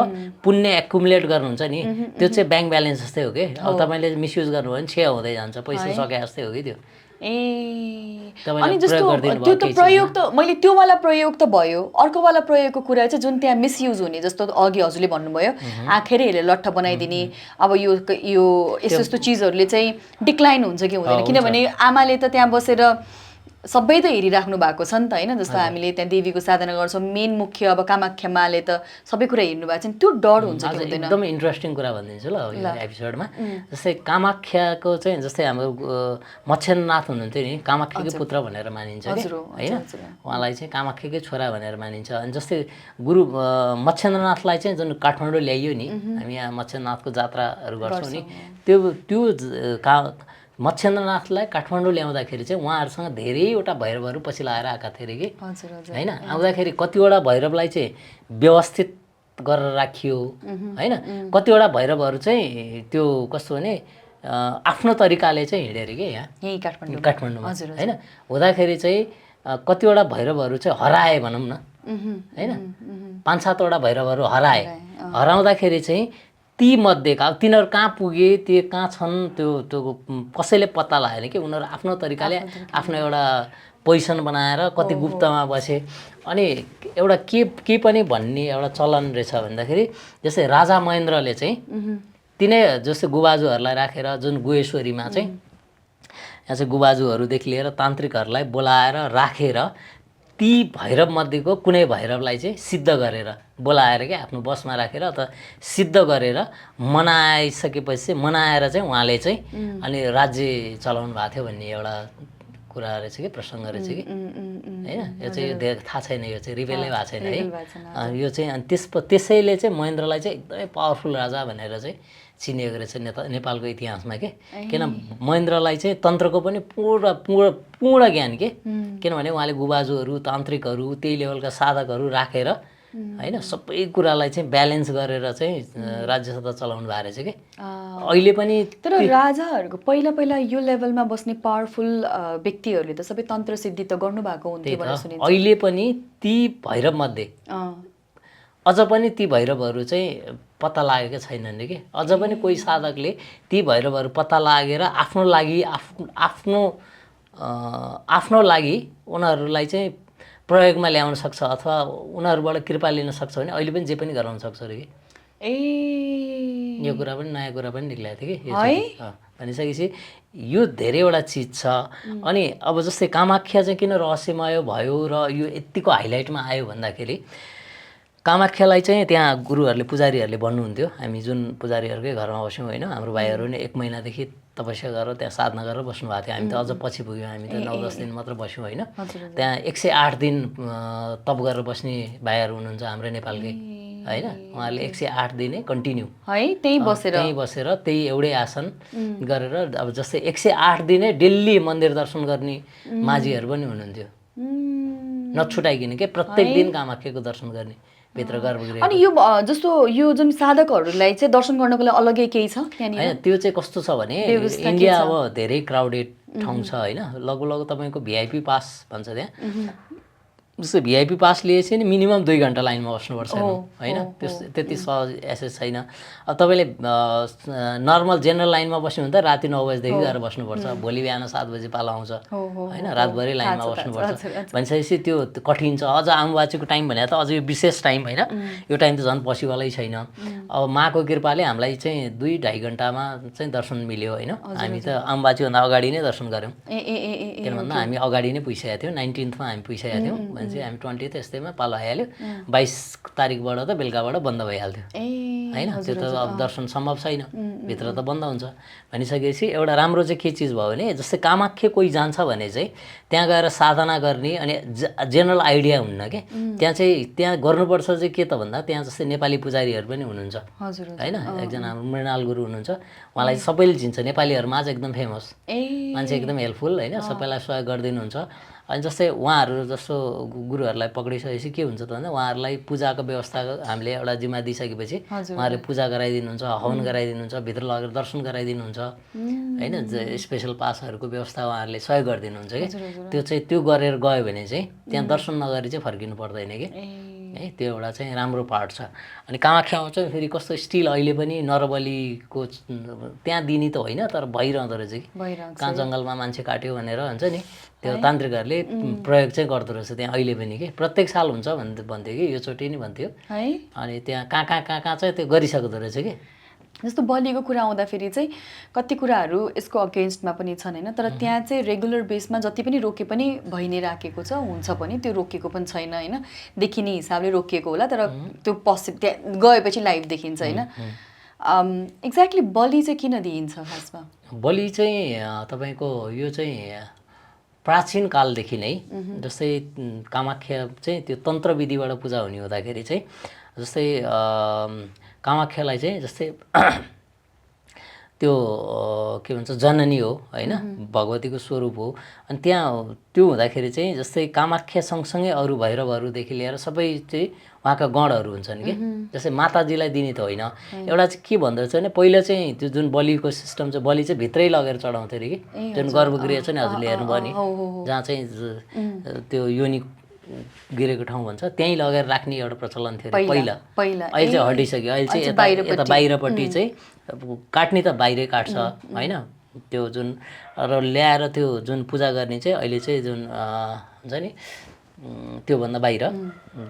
पुण्य एकुमुलेट गर्नुहुन्छ नि त्यो चाहिँ ब्याङ्क ब्यालेन्स जस्तै हो कि। अब तपाईँले मिसयुज गर्नुभयो भने क्षय हुँदै जान्छ, पैसा सके जस्तै हो कि त्यो। अनि जस्तो त्यो त प्रयोग त मैले त्यो वाला प्रयोग त भयो, अर्को वाला प्रयोगको कुरा चाहिँ जुन त्यहाँ मिसयुज हुने जस्तो अघि हजुरले भन्नुभयो आँखेरै हेरेर लट्ठ बनाइदिने। अब यो यस्तो चिजहरूले चाहिँ डिक्लाइन हुन्छ कि हुँदैन? किनभने आमाले त त्यहाँ बसेर सबै त हेरिराख्नु भएको छ नि त होइन। जस्तो हामीले त्यहाँ देवीको साधना गर्छौँ, मेन मुख्य अब कामाख्या माले त सबै कुरा हेर्नु भएको छ नि, त्यो डर हुन्छ कि हुँदैन? एकदम इन्ट्रेस्टिङ कुरा भनिदिन्छु ल यो एपिसोडमा। जस्तै कामाख्याको चाहिँ जस्तै हाम्रो मच्छेन्द्रनाथ हुनुहुन्थ्यो नि, कामाख्याकै पुत्र भनेर मानिन्छ कि होइन, उहाँलाई चाहिँ कामाख्याकै छोरा भनेर मानिन्छ। अनि जस्तै गुरु मच्छेन्द्रनाथलाई चाहिँ जुन काठमाडौँ ल्याइयो नि, हामी यहाँ मच्छेन्द्रनाथको जात्राहरू गर्छौँ नि, त्यो मच्छेन्द्रनाथलाई काठमाडौँ ल्याउँदाखेरि चाहिँ उहाँहरूसँग धेरैवटा भैरवहरू पछि लगाएर आएका थिए अरे कि होइन। आउँदाखेरि कतिवटा भैरवलाई चाहिँ व्यवस्थित गरेर राखियो होइन, कतिवटा भैरवहरू चाहिँ त्यो कस्तो भने आफ्नो तरिकाले चाहिँ हिँड्यो अरे कि यहाँ काठमाडौँमा होइन। हुँदाखेरि चाहिँ कतिवटा भैरवहरू चाहिँ हराए भनौँ न होइन, 5-7वटा भैरवहरू हराउँदाखेरि चाहिँ ती मध्येका अब तिनीहरू कहाँ पुगे, त्यो कहाँ छन्, त्यो कसैले पत्ता लागेन कि। उनीहरू आफ्नो तरिकाले आफ्नो एउटा पोजिसन बनाएर कति गुप्तमा बसे। अनि एउटा के पनि भन्ने एउटा चलन रहेछ भन्दाखेरि जस्तै राजा महेन्द्रले चाहिँ तिनै जस्तै गुबाजुहरूलाई राखेर जुन गुहेश्वरीमा चाहिँ यहाँ चाहिँ गुबाजुहरूदेखि लिएर तान्त्रिकहरूलाई बोलाएर राखेर ती भैरवमध्येको कुनै भैरवलाई चाहिँ सिद्ध गरेर बोलाएर क्या आफ्नो बसमा राखेर अथवा सिद्ध गरेर मनाइसकेपछि मनाएर चाहिँ उहाँले चाहिँ अनि राज्य चलाउनु भएको थियो भन्ने एउटा कुरा रहेछ कि प्रसङ्ग रहेछ कि होइन। यो चाहिँ थाहा छैन, यो चाहिँ रिभेलै भएको छैन है यो चाहिँ। अनि त्यसैले चाहिँ महेन्द्रलाई चाहिँ एकदमै पावरफुल राजा भनेर चाहिँ चिनिएको रहेछ नेपालको इतिहासमा के। किन महेन्द्रलाई चाहिँ तन्त्रको पनि पूर्ण ज्ञान के, किनभने उहाँले गुबाजुहरू तान्त्रिकहरू त्यही लेभलका साधकहरू राखेर होइन सबै कुरालाई चाहिँ ब्यालेन्स गरेर चाहिँ राज्य सत्ता चलाउनु भएको रहेछ कि अहिले पनि। तर राजाहरूको पहिला पहिला यो लेभलमा बस्ने पावरफुल व्यक्तिहरूले त सबै तन्त्र सिद्धि त गर्नुभएको हुन्थ्यो भनेर सुनिन्छ। अहिले पनि ती भैरवमध्ये अझ पनि ती भैरवहरू चाहिँ पत्ता लागेको छैनन् कि। अझ पनि कोही साधकले ती भैरवहरू पत्ता लागेर आफ्नो लागि उनीहरूलाई चाहिँ प्रयोगमा ल्याउन सक्छ अथवा उनीहरूबाट कृपा लिन सक्छ भने अहिले पनि जे पनि गराउन सक्छ अरे कि। यो कुरा पनि नयाँ कुरा पनि निक्लेको थियो कि भनिसकेपछि यो धेरैवटा चिज छ। अनि अब जस्तै कामाख्या चाहिँ किन रहस्यमय भयो र यो यत्तिको हाइलाइटमा आयो भन्दाखेरि कामाख्यालाई चाहिँ त्यहाँ गुरुहरूले पुजारीहरूले भन्नुहुन्थ्यो, हामी जुन पुजारीहरूकै घरमा बस्यौँ होइन, हाम्रो भाइहरू नै 1 महिनादेखि तपस्या गरेर त्यहाँ साधना गरेर बस्नु भएको थियो। हामी त अझ पछि पुग्यौँ, हामी त 9-10 दिन मात्र बस्यौँ होइन। त्यहाँ 108 दिन तप गरेर बस्ने भाइहरू हुनुहुन्छ हाम्रो नेपालकै होइन, उहाँहरूले 108 दिन कन्टिन्यू है त्यहीँ बसेर त्यही एउटै आसन गरेर अब जस्तै 108 दिनै डेली मन्दिर दर्शन गर्ने माझीहरू पनि हुनुहुन्थ्यो नछुटाइकन के, प्रत्येक दिन कामाख्याको दर्शन गर्ने भित्र गर्भगृह। अनि यो जस्तो यो जुन साधकहरूलाई चाहिँ दर्शन गर्नको लागि अलग्गै केही छ त्यहाँनिर? होइन त्यो चाहिँ कस्तो छ भने इन्डिया अब धेरै क्राउडेड ठाउँ छ होइन, लगभग तपाईँको भिआइपी पास भन्छ त्यहाँ। जस्तो भिआइपी पास लिएपछि नि मिनिमम 2 घन्टा लाइनमा बस्नुपर्छ होइन, त्यति सहज एसेस छैन। अब तपाईँले नर्मल जेनरल लाइनमा बस्नु भने त राति 9 बजीदेखि गएर बस्नुपर्छ, भोलि बिहान 7 बजी पालो आउँछ होइन, रातभरि लाइनमा बस्नुपर्छ भनिसकेपछि त्यो कठिन छ। अझ आमबाचीको टाइम भने त अझ यो विशेष टाइम होइन, यो टाइम त झन् पोसिबलै छैन। अब माको कृपाले हामीलाई चाहिँ 2-2.5 घन्टामा चाहिँ दर्शन मिल्यो होइन। हामी त आमबाचीभन्दा अगाडि नै दर्शन गऱ्यौँ, किन भन्दा हामी अगाडि नै पुगिसकेका थियौँ। 19th हामी पुगिसकेका थियौँ चाहिँ हामी 20th यस्तैमा पालो आइहाल्यो। 22 तारिकबाट त बेलुकाबाट बन्द भइहाल्थ्यो होइन, त्यो त अब दर्शन सम्भव छैन, भित्र त बन्द हुन्छ। भनिसकेपछि एउटा राम्रो चाहिँ के चिज भयो भने जस्तै कामाख्या कोही जान्छ भने चाहिँ त्यहाँ गएर साधना गर्ने अनि जेनरल आइडिया हुन्न कि त्यहाँ चाहिँ त्यहाँ गर्नुपर्छ चाहिँ के त भन्दा त्यहाँ जस्तै नेपाली पुजारीहरू पनि हुनुहुन्छ होइन। एकजना हाम्रो मृणाल गुरु हुनुहुन्छ, उहाँलाई सबैले चिन्छ, नेपालीहरूमा आज एकदम फेमस मान्छे, एकदम हेल्पफुल होइन, सबैलाई सहयोग गरिदिनुहुन्छ। अनि जस्तै उहाँहरू जस्तो गुरुहरूलाई पक्रिसकेपछि के हुन्छ त भन्दा उहाँहरूलाई पूजाको व्यवस्था हामीले एउटा जिम्मा दिइसकेपछि उहाँहरूले पूजा गराइदिनुहुन्छ, हवन गराइदिनुहुन्छ, भित्र लगेर दर्शन गराइदिनुहुन्छ होइन। स्पेसल पासहरूको व्यवस्था उहाँहरूले सहयोग गरिदिनुहुन्छ कि त्यो चाहिँ त्यो गरेर गयो भने चाहिँ त्यहाँ दर्शन नगरी चाहिँ फर्किनु पर्दैन कि है, त्यो एउटा चाहिँ राम्रो पार्ट छ। अनि कामाख्यामा चाहिँ फेरि कस्तो स्टिल अहिले पनि नरबलीको त्यहाँ दिने त होइन तर भइरहँदो रहेछ कि, कहाँ जङ्गलमा मान्छे काट्यो भनेर हुन्छ नि त्यो तान्त्रिकहरूले प्रयोग चाहिँ गर्दो रहेछ त्यहाँ अहिले पनि कि। प्रत्येक साल हुन्छ भन्थ्यो कि, योचोटि नै भन्थ्यो है। अनि त्यहाँ कहाँ चाहिँ त्यो गरिसक्दो रहेछ कि। जस्तो बलिको कुरा आउँदाखेरि चाहिँ कति कुराहरू यसको अगेन्स्टमा पनि छन् होइन, तर त्यहाँ चाहिँ रेगुलर बेसमा जति पनि रोके पनि भइ नै राखेको छ, हुन्छ पनि त्यो रोकिएको पनि छैन होइन, देखिने हिसाबले रोकिएको होला तर त्यो त्यहाँ गएपछि लाइभ देखिन्छ होइन। एक्ज्याक्टली बलि चाहिँ किन दिइन्छ खासमा? बलि चाहिँ तपाईँको यो चाहिँ प्राचीन कालदेखि नै जस्तै कामाख्या चाहिँ त्यो तन्त्र विधिबाट पूजा हुने हुँदाखेरि चाहिँ जस्तै कामाख्यालाई चाहिँ जस्तै त्यो के भन्छ जननी हो होइन, भगवतीको स्वरूप हो। अनि त्यहाँ त्यो हुँदाखेरि चाहिँ जस्तै कामाख्या सँगसँगै अरू भैरवहरूदेखि लिएर सबै चाहिँ उहाँका गणहरू हुन्छन् कि। जस्तै माताजीलाई दिने त होइन, एउटा चाहिँ के भन्दो रहेछ भने पहिला चाहिँ त्यो जुन बलिको सिस्टम चाहिँ बलि चाहिँ भित्रै लगेर चढाउँथ्यो अरे कि, जुन गर्भगृह छ नि हजुरले हेर्नुभयो नि, जहाँ चाहिँ त्यो योनि गिरेको ठाउँ भन्छ त्यहीँ लगेर राख्ने एउटा प्रचलन थियो पहिला। अहिले चाहिँ हटिसक्यो, अहिले चाहिँ यता बाहिरपट्टि चाहिँ काट्ने त बाहिरै काट्छ होइन। त्यो जुन र ल्याएर त्यो जुन पूजा गर्ने चाहिँ अहिले चाहिँ जुन हुन्छ नि त्योभन्दा बाहिर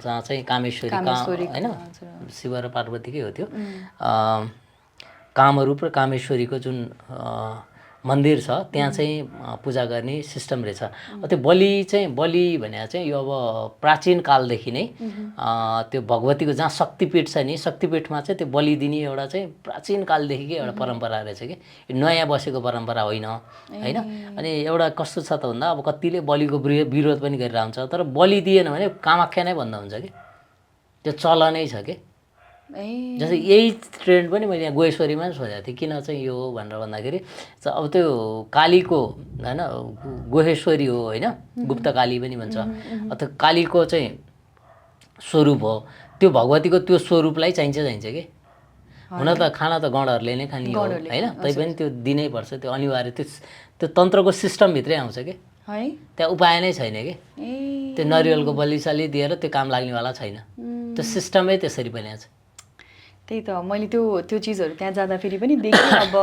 जहाँ चाहिँ कामेश्वरी होइन, शिव र पार्वतीकै हो त्यो, कामरूप र कामेश्वरीको जुन मन्दिर छ त्यहाँ चाहिँ पूजा गर्ने सिस्टम रहेछ। त्यो बलि भने चाहिँ यो अब प्राचीन कालदेखि नै त्यो भगवतीको जहाँ शक्तिपीठ छ नि, शक्तिपीठमा चाहिँ त्यो बलि दिने एउटा चाहिँ प्राचीन कालदेखिकै एउटा परम्परा रहेछ कि, नयाँ बसेको परम्परा होइन होइन। अनि एउटा कस्तो छ त भन्दा अब कतिले बलिको विरोध पनि गरेर हुन्छ, तर बलि दिएन भने कामाख्या नै भन्दा हुन्छ कि, त्यो चलनै छ कि। जस्तै यही ट्रेन्ड पनि मैले यहाँ गोहेश्वरीमा पनि सोधेको थिएँ, किन चाहिँ यो हो भनेर भन्दाखेरि अब त्यो कालीको होइन गोहेश्वरी हो होइन, गुप्त काली पनि भन्छ, अथवा कालीको चाहिँ स्वरूप हो, त्यो भगवतीको त्यो स्वरूपलाई चाहिन्छ कि। हुन त खाना त गणहरूले नै खाने हो होइन, तैपनि त्यो दिनैपर्छ, त्यो अनिवार्य, त्यो तन्त्रको सिस्टमभित्रै आउँछ कि, त्यहाँ उपाय नै छैन कि। त्यो नरिवलको बलिसाली दिएर त्यो काम लाग्नेवाला छैन, त्यो सिस्टमै त्यसरी बनाएको छ। त्यही त मैले त्यो चिजहरू त्यहाँ जाँदाखेरि पनि देखेँ। अब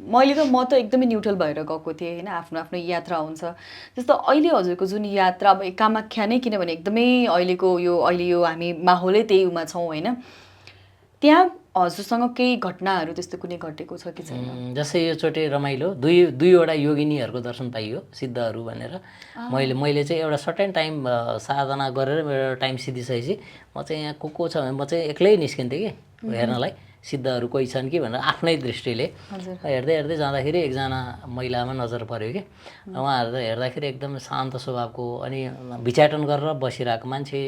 म त एकदमै न्युट्रल भएर गएको थिएँ होइन, आफ्नो आफ्नो यात्रा हुन्छ। जस्तो अहिले हजुरको जुन यात्रा अब कामाख्या नै, किनभने एकदमै अहिले यो हामी माहौलै त्यहीमा छौँ होइन, त्यहाँ हजुरसँग केही घटनाहरू त्यस्तो कुनै घटेको छ कि छैन? जस्तै यो चोटि रमाइलो दुईवटा योगिनीहरूको दर्शन पाइयो, सिद्धहरू भनेर। मैले चाहिँ एउटा सर्टेन टाइम साधना गरेर मेरो टाइम सिद्धिसकेपछि म चाहिँ यहाँ को छ भने म चाहिँ एक्लै निस्किन्थेँ कि हेर्नलाई, सिद्धहरू कोही छन् कि भनेर आफ्नै दृष्टिले हेर्दै जाँदाखेरि एकजना महिलामा नजर पऱ्यो कि। उहाँहरू हेर्दाखेरि एकदम शान्त स्वभावको, अनि भिचाटन गरेर बसिरहेको मान्छे।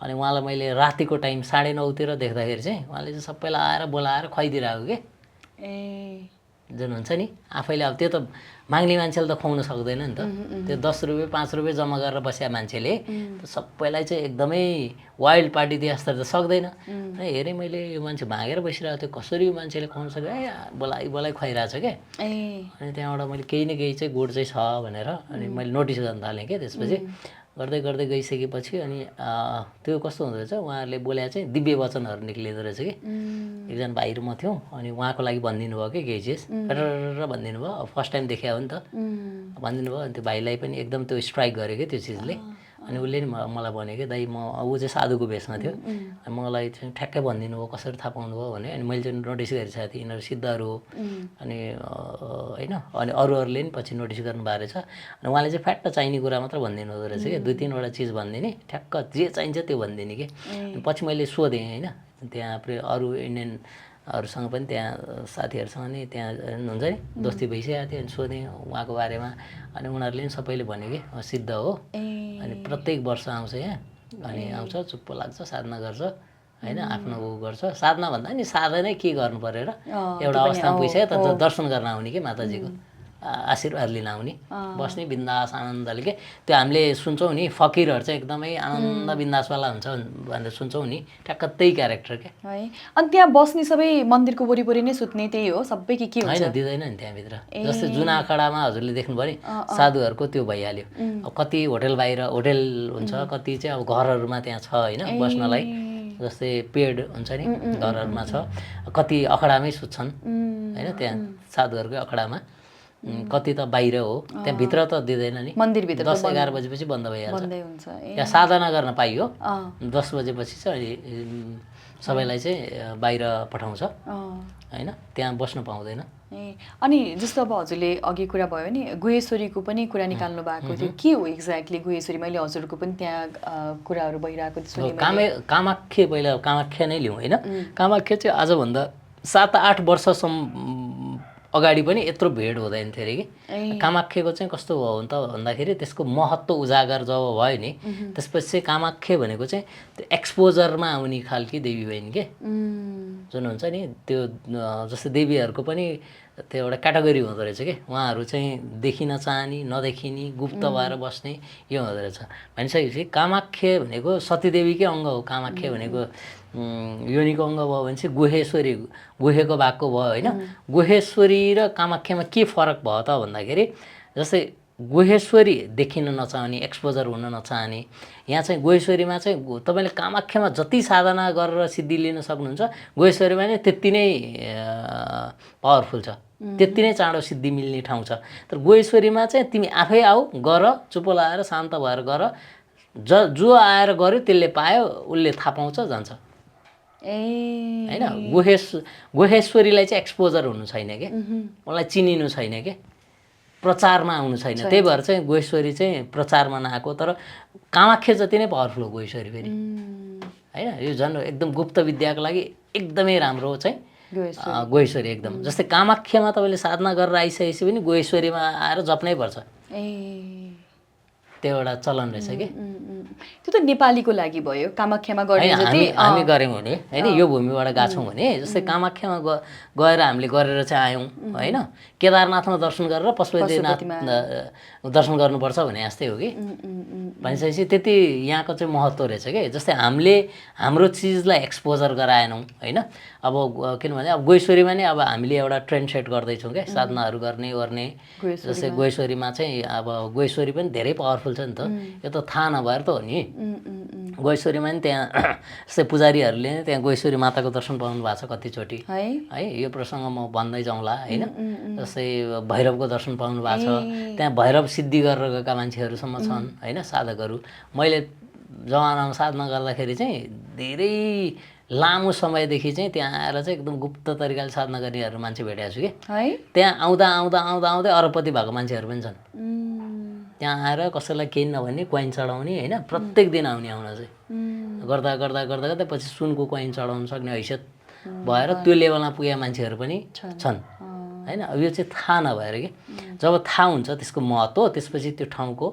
अनि उहाँलाई मैले रातिको टाइम 9:30तिर देख्दाखेरि चाहिँ उहाँले चाहिँ सबैलाई आएर बोलाएर खुवाइदिरहेको कि, जुन हुन्छ नि आफैले अब त्यो त माग्ने मान्छेले त खुवाउन सक्दैन नि त, त्यो 10 रुपियाँ 5 रुपियाँ जम्मा गरेर बसेका मान्छेले सबैलाई चाहिँ एकदमै वाइल्ड पार्टी दिए जस्तो त सक्दैन। हेरेँ मैले यो मान्छे भागेर बसिरहेको थियो, कसरी यो मान्छेले खुवाउन सक्यो, बोलाइ खुवाइरहेको छ क्या। अनि त्यहाँबाट मैले केही न केही चाहिँ गुड चाहिँ छ भनेर अनि मैले नोटिस गर्न थालेँ क्या। त्यसपछि गर्दै गइसकेपछि अनि त्यो कस्तो हुँदो रहेछ, उहाँहरूले बोल्या चाहिँ दिव्य वचनहरू निक्लिँदो रहेछ कि। एकजना भाइ र म थियौँ, अनि उहाँको लागि भनिदिनु भयो कि केही चिज र भनिदिनु भयो, फर्स्ट टाइम देखायो हो नि त, भनिदिनु भयो। अनि त्यो भाइलाई पनि एकदम त्यो स्ट्राइक गर्यो कि त्यो चिजले। अनि उसले नि मलाई भन्यो कि दाइ ऊ चाहिँ साधुको भेषमा थियो, मलाई चाहिँ ठ्याक्कै भनिदिनु भयो कसरी थाहा पाउनु भयो भने। अनि मैले चाहिँ नोटिस गरिसकेको थिएँ यिनीहरू सिद्धहरू हो अनि होइन। अनि अरूहरूले नि पछि नोटिस गर्नुभएको रहेछ। अनि उहाँले चाहिँ फ्याट्ट चाहिने कुरा मात्र भनिदिनु हुँदो रहेछ कि, 2-3वटा चिज भनिदिने, ठ्याक्क जे चाहिन्छ त्यो भनिदिने कि। पछि मैले सोधेँ होइन, त्यहाँ अरू इन्डियनहरूसँग पनि त्यहाँ साथीहरूसँग नि त्यहाँ हुन्छ नि दोस्ती भइसकेको थियो। अनि सोधेँ उहाँको बारेमा, अनि उनीहरूले नि सबैले भन्यो कि सिद्ध हो, अनि प्रत्येक वर्ष आउँछ यहाँ, अनि आउँछ चुप्प लाग्छ, साधना गर्छ होइन, आफ्नो ऊ गर्छ। साधना भन्दा नि साधनै के गर्नु पऱ्यो र, एउटा अवस्थामा पुगिसक्यो त दर्शन गर्न आउने कि माताजीको आशीर्वाद लिन आउने, बस्ने बिन्दास आनन्दले के। त्यो हामीले सुन्छौँ नि फकिरहरू चाहिँ एकदमै आनन्द बिन्दासवाला हुन्छ भनेर सुन्छौँ नि, ठ्याक्क त्यही क्यारेक्टर क्या है। अनि त्यहाँ बस्ने सबै मन्दिरको वरिपरि नै सुत्ने त्यही हो सबै के हुन्छ? होइन, दिँदैन नि त्यहाँभित्र। जस्तै जुन आखडामा हजुरले देख्नुभयो नि साधुहरूको त्यो भइहाल्यो। अब कति होटेल हुन्छ, कति चाहिँ अब घरहरूमा त्यहाँ छ होइन बस्नलाई, जस्तै पेड हुन्छ नि घरहरूमा छ, कति अखडामै सुत्छन् होइन, त्यहाँ साधुहरूकै अखडामा। कति त बाहिर हो, त्यहाँ भित्र त दिँदैन नि, मन्दिरभित्र 10-11 बजेपछि बन्द भइहाल्छ। त्यहाँ साधना गर्न पाइयो, 10 बजेपछि चाहिँ सबैलाई चाहिँ बाहिर पठाउँछ होइन, त्यहाँ बस्नु पाउँदैन। अनि जस्तो अब हजुरले अघि कुरा भयो नि गुहेश्वरीको पनि कुरा निकाल्नु भएको थियो, के हो एक्ज्याक्टली गुहेश्वरी? मैले हजुरको पनि त्यहाँ कुराहरू भइरहेको थियो। कामाख्या पहिला कामाख्या नै लिउँ होइन, कामाख्या चाहिँ आजभन्दा 7-8 वर्षसम्म अगाडि पनि यत्रो भेड हुँदैन थियो अरे कि। कामाख्याको चाहिँ कस्तो भयो त भन्दाखेरि त्यसको महत्त्व उजागर जब भयो नि, त्यसपछि चाहिँ कामाख्या भनेको चाहिँ त्यो एक्सपोजरमा आउने खालकी देवी भइन् के, जुन हुन्छ नि त्यो जस्तै देवीहरूको पनि त्यो एउटा क्याटेगोरी हुँदो रहेछ कि। उहाँहरू चाहिँ देखिन चाहने, नदेखिने, गुप्त भएर बस्ने यो हुँदो रहेछ। भनिसकेपछि कामाख्या भनेको सतीदेवीकै अङ्ग हो। कामाख्या भनेको योनिको अङ्ग भयो भने चाहिँ गुहेश्वरी गुहेको भागको भयो होइन। गुहेश्वरी र कामाख्यामा के फरक भयो त भन्दाखेरि, जस्तै गुहेश्वरी देखिन नचाहने, एक्सपोजर हुन नचाहने, यहाँ चाहिँ गुहेश्वरीमा चाहिँ तपाईँले कामाख्यामा जति साधना गरेर सिद्धि लिन सक्नुहुन्छ, गुहेश्वरीमा नै त्यति नै पावरफुल छ, त्यति नै चाँडो सिद्धि मिल्ने ठाउँ छ। तर गुहेश्वरीमा चाहिँ तिमी आफै आऊ, गर, चुप लाएर शान्त भएर गर, जो आएर गर्यो त्यसले पायो, उसले थाहा पाउँछ, जान्छ। होइन गुहेश्वरीलाई चाहिँ एक्सपोजर हुनु छैन कि उनलाई चिनिनु छैन कि प्रचारमा आउनु छैन त्यही भएर चाहिँ गुहेश्वरी चाहिँ प्रचारमा नआएको तर कामाख्या जति नै पावरफुल हो गुहेश्वरी फेरि होइन यो झन् एकदम गुप्त विद्याको लागि एकदमै राम्रो चाहिँ गुहेश्वरी एकदम जस्तै कामाख्यामा तपाईँले साधना गरेर आइसकेपछि पनि गुहेश्वरीमा आएर जप्नै पर्छ त्यो एउटा चलन रहेछ कि त्यो त नेपालीको लागि भयो कामाख्यामा गर्ने जति हामी गऱ्यौँ भने होइन यो भूमिबाट गएको छौँ भने जस्तै कामाख्यामा गएर हामीले गरेर चाहिँ आयौँ होइन केदारनाथमा दर्शन गरेर पशुपतिनाथ दर्शन गर्नुपर्छ भने जस्तै हो कि भनिसकेपछि त्यति यहाँको चाहिँ महत्त्व रहेछ कि जस्तै हामीले हाम्रो चिजलाई एक्सपोजर गराएनौँ होइन अब किनभने अब गुहेश्वरीमा नै अब हामीले एउटा ट्रेन्ड सेट गर्दैछौँ क्या साधनाहरू गर्ने जस्तै गुहेश्वरीमा चाहिँ अब गुहेश्वरी पनि धेरै पावरफुल छ नि त यो त थाहा नभएर त हो नि गुहेश्वरीमा नि त्यहाँ जस्तै पुजारीहरूले नै त्यहाँ गुहेश्वरी माताको दर्शन पाउनु भएको छ कतिचोटि है यो प्रसङ्ग म भन्दै जाउँला होइन जस्तै भैरवको दर्शन पाउनु भएको छ त्यहाँ भैरव सिद्धि गरेर गएका मान्छेहरूसम्म छन् होइन साधकहरू मैले जमानामा साधना गर्दाखेरि चाहिँ धेरै लामो समयदेखि चाहिँ त्यहाँ आएर चाहिँ एकदम गुप्त तरिकाले साधना गर्नेहरू मान्छे भेटेको छु कि त्यहाँ आउँदा अरबपति भएको मान्छेहरू पनि छन् त्यहाँ आएर कसैलाई केही नभने कोइन चढाउने होइन प्रत्येक दिन आउने चाहिँ गर्दा पछि सुनको कोइन चढाउन सक्ने हैसियत भएर त्यो लेभलमा पुगेका मान्छेहरू पनि छन् होइन अब यो चाहिँ थाहा नभएर कि जब थाहा हुन्छ त्यसको महत्त्व त्यसपछि त्यो ठाउँको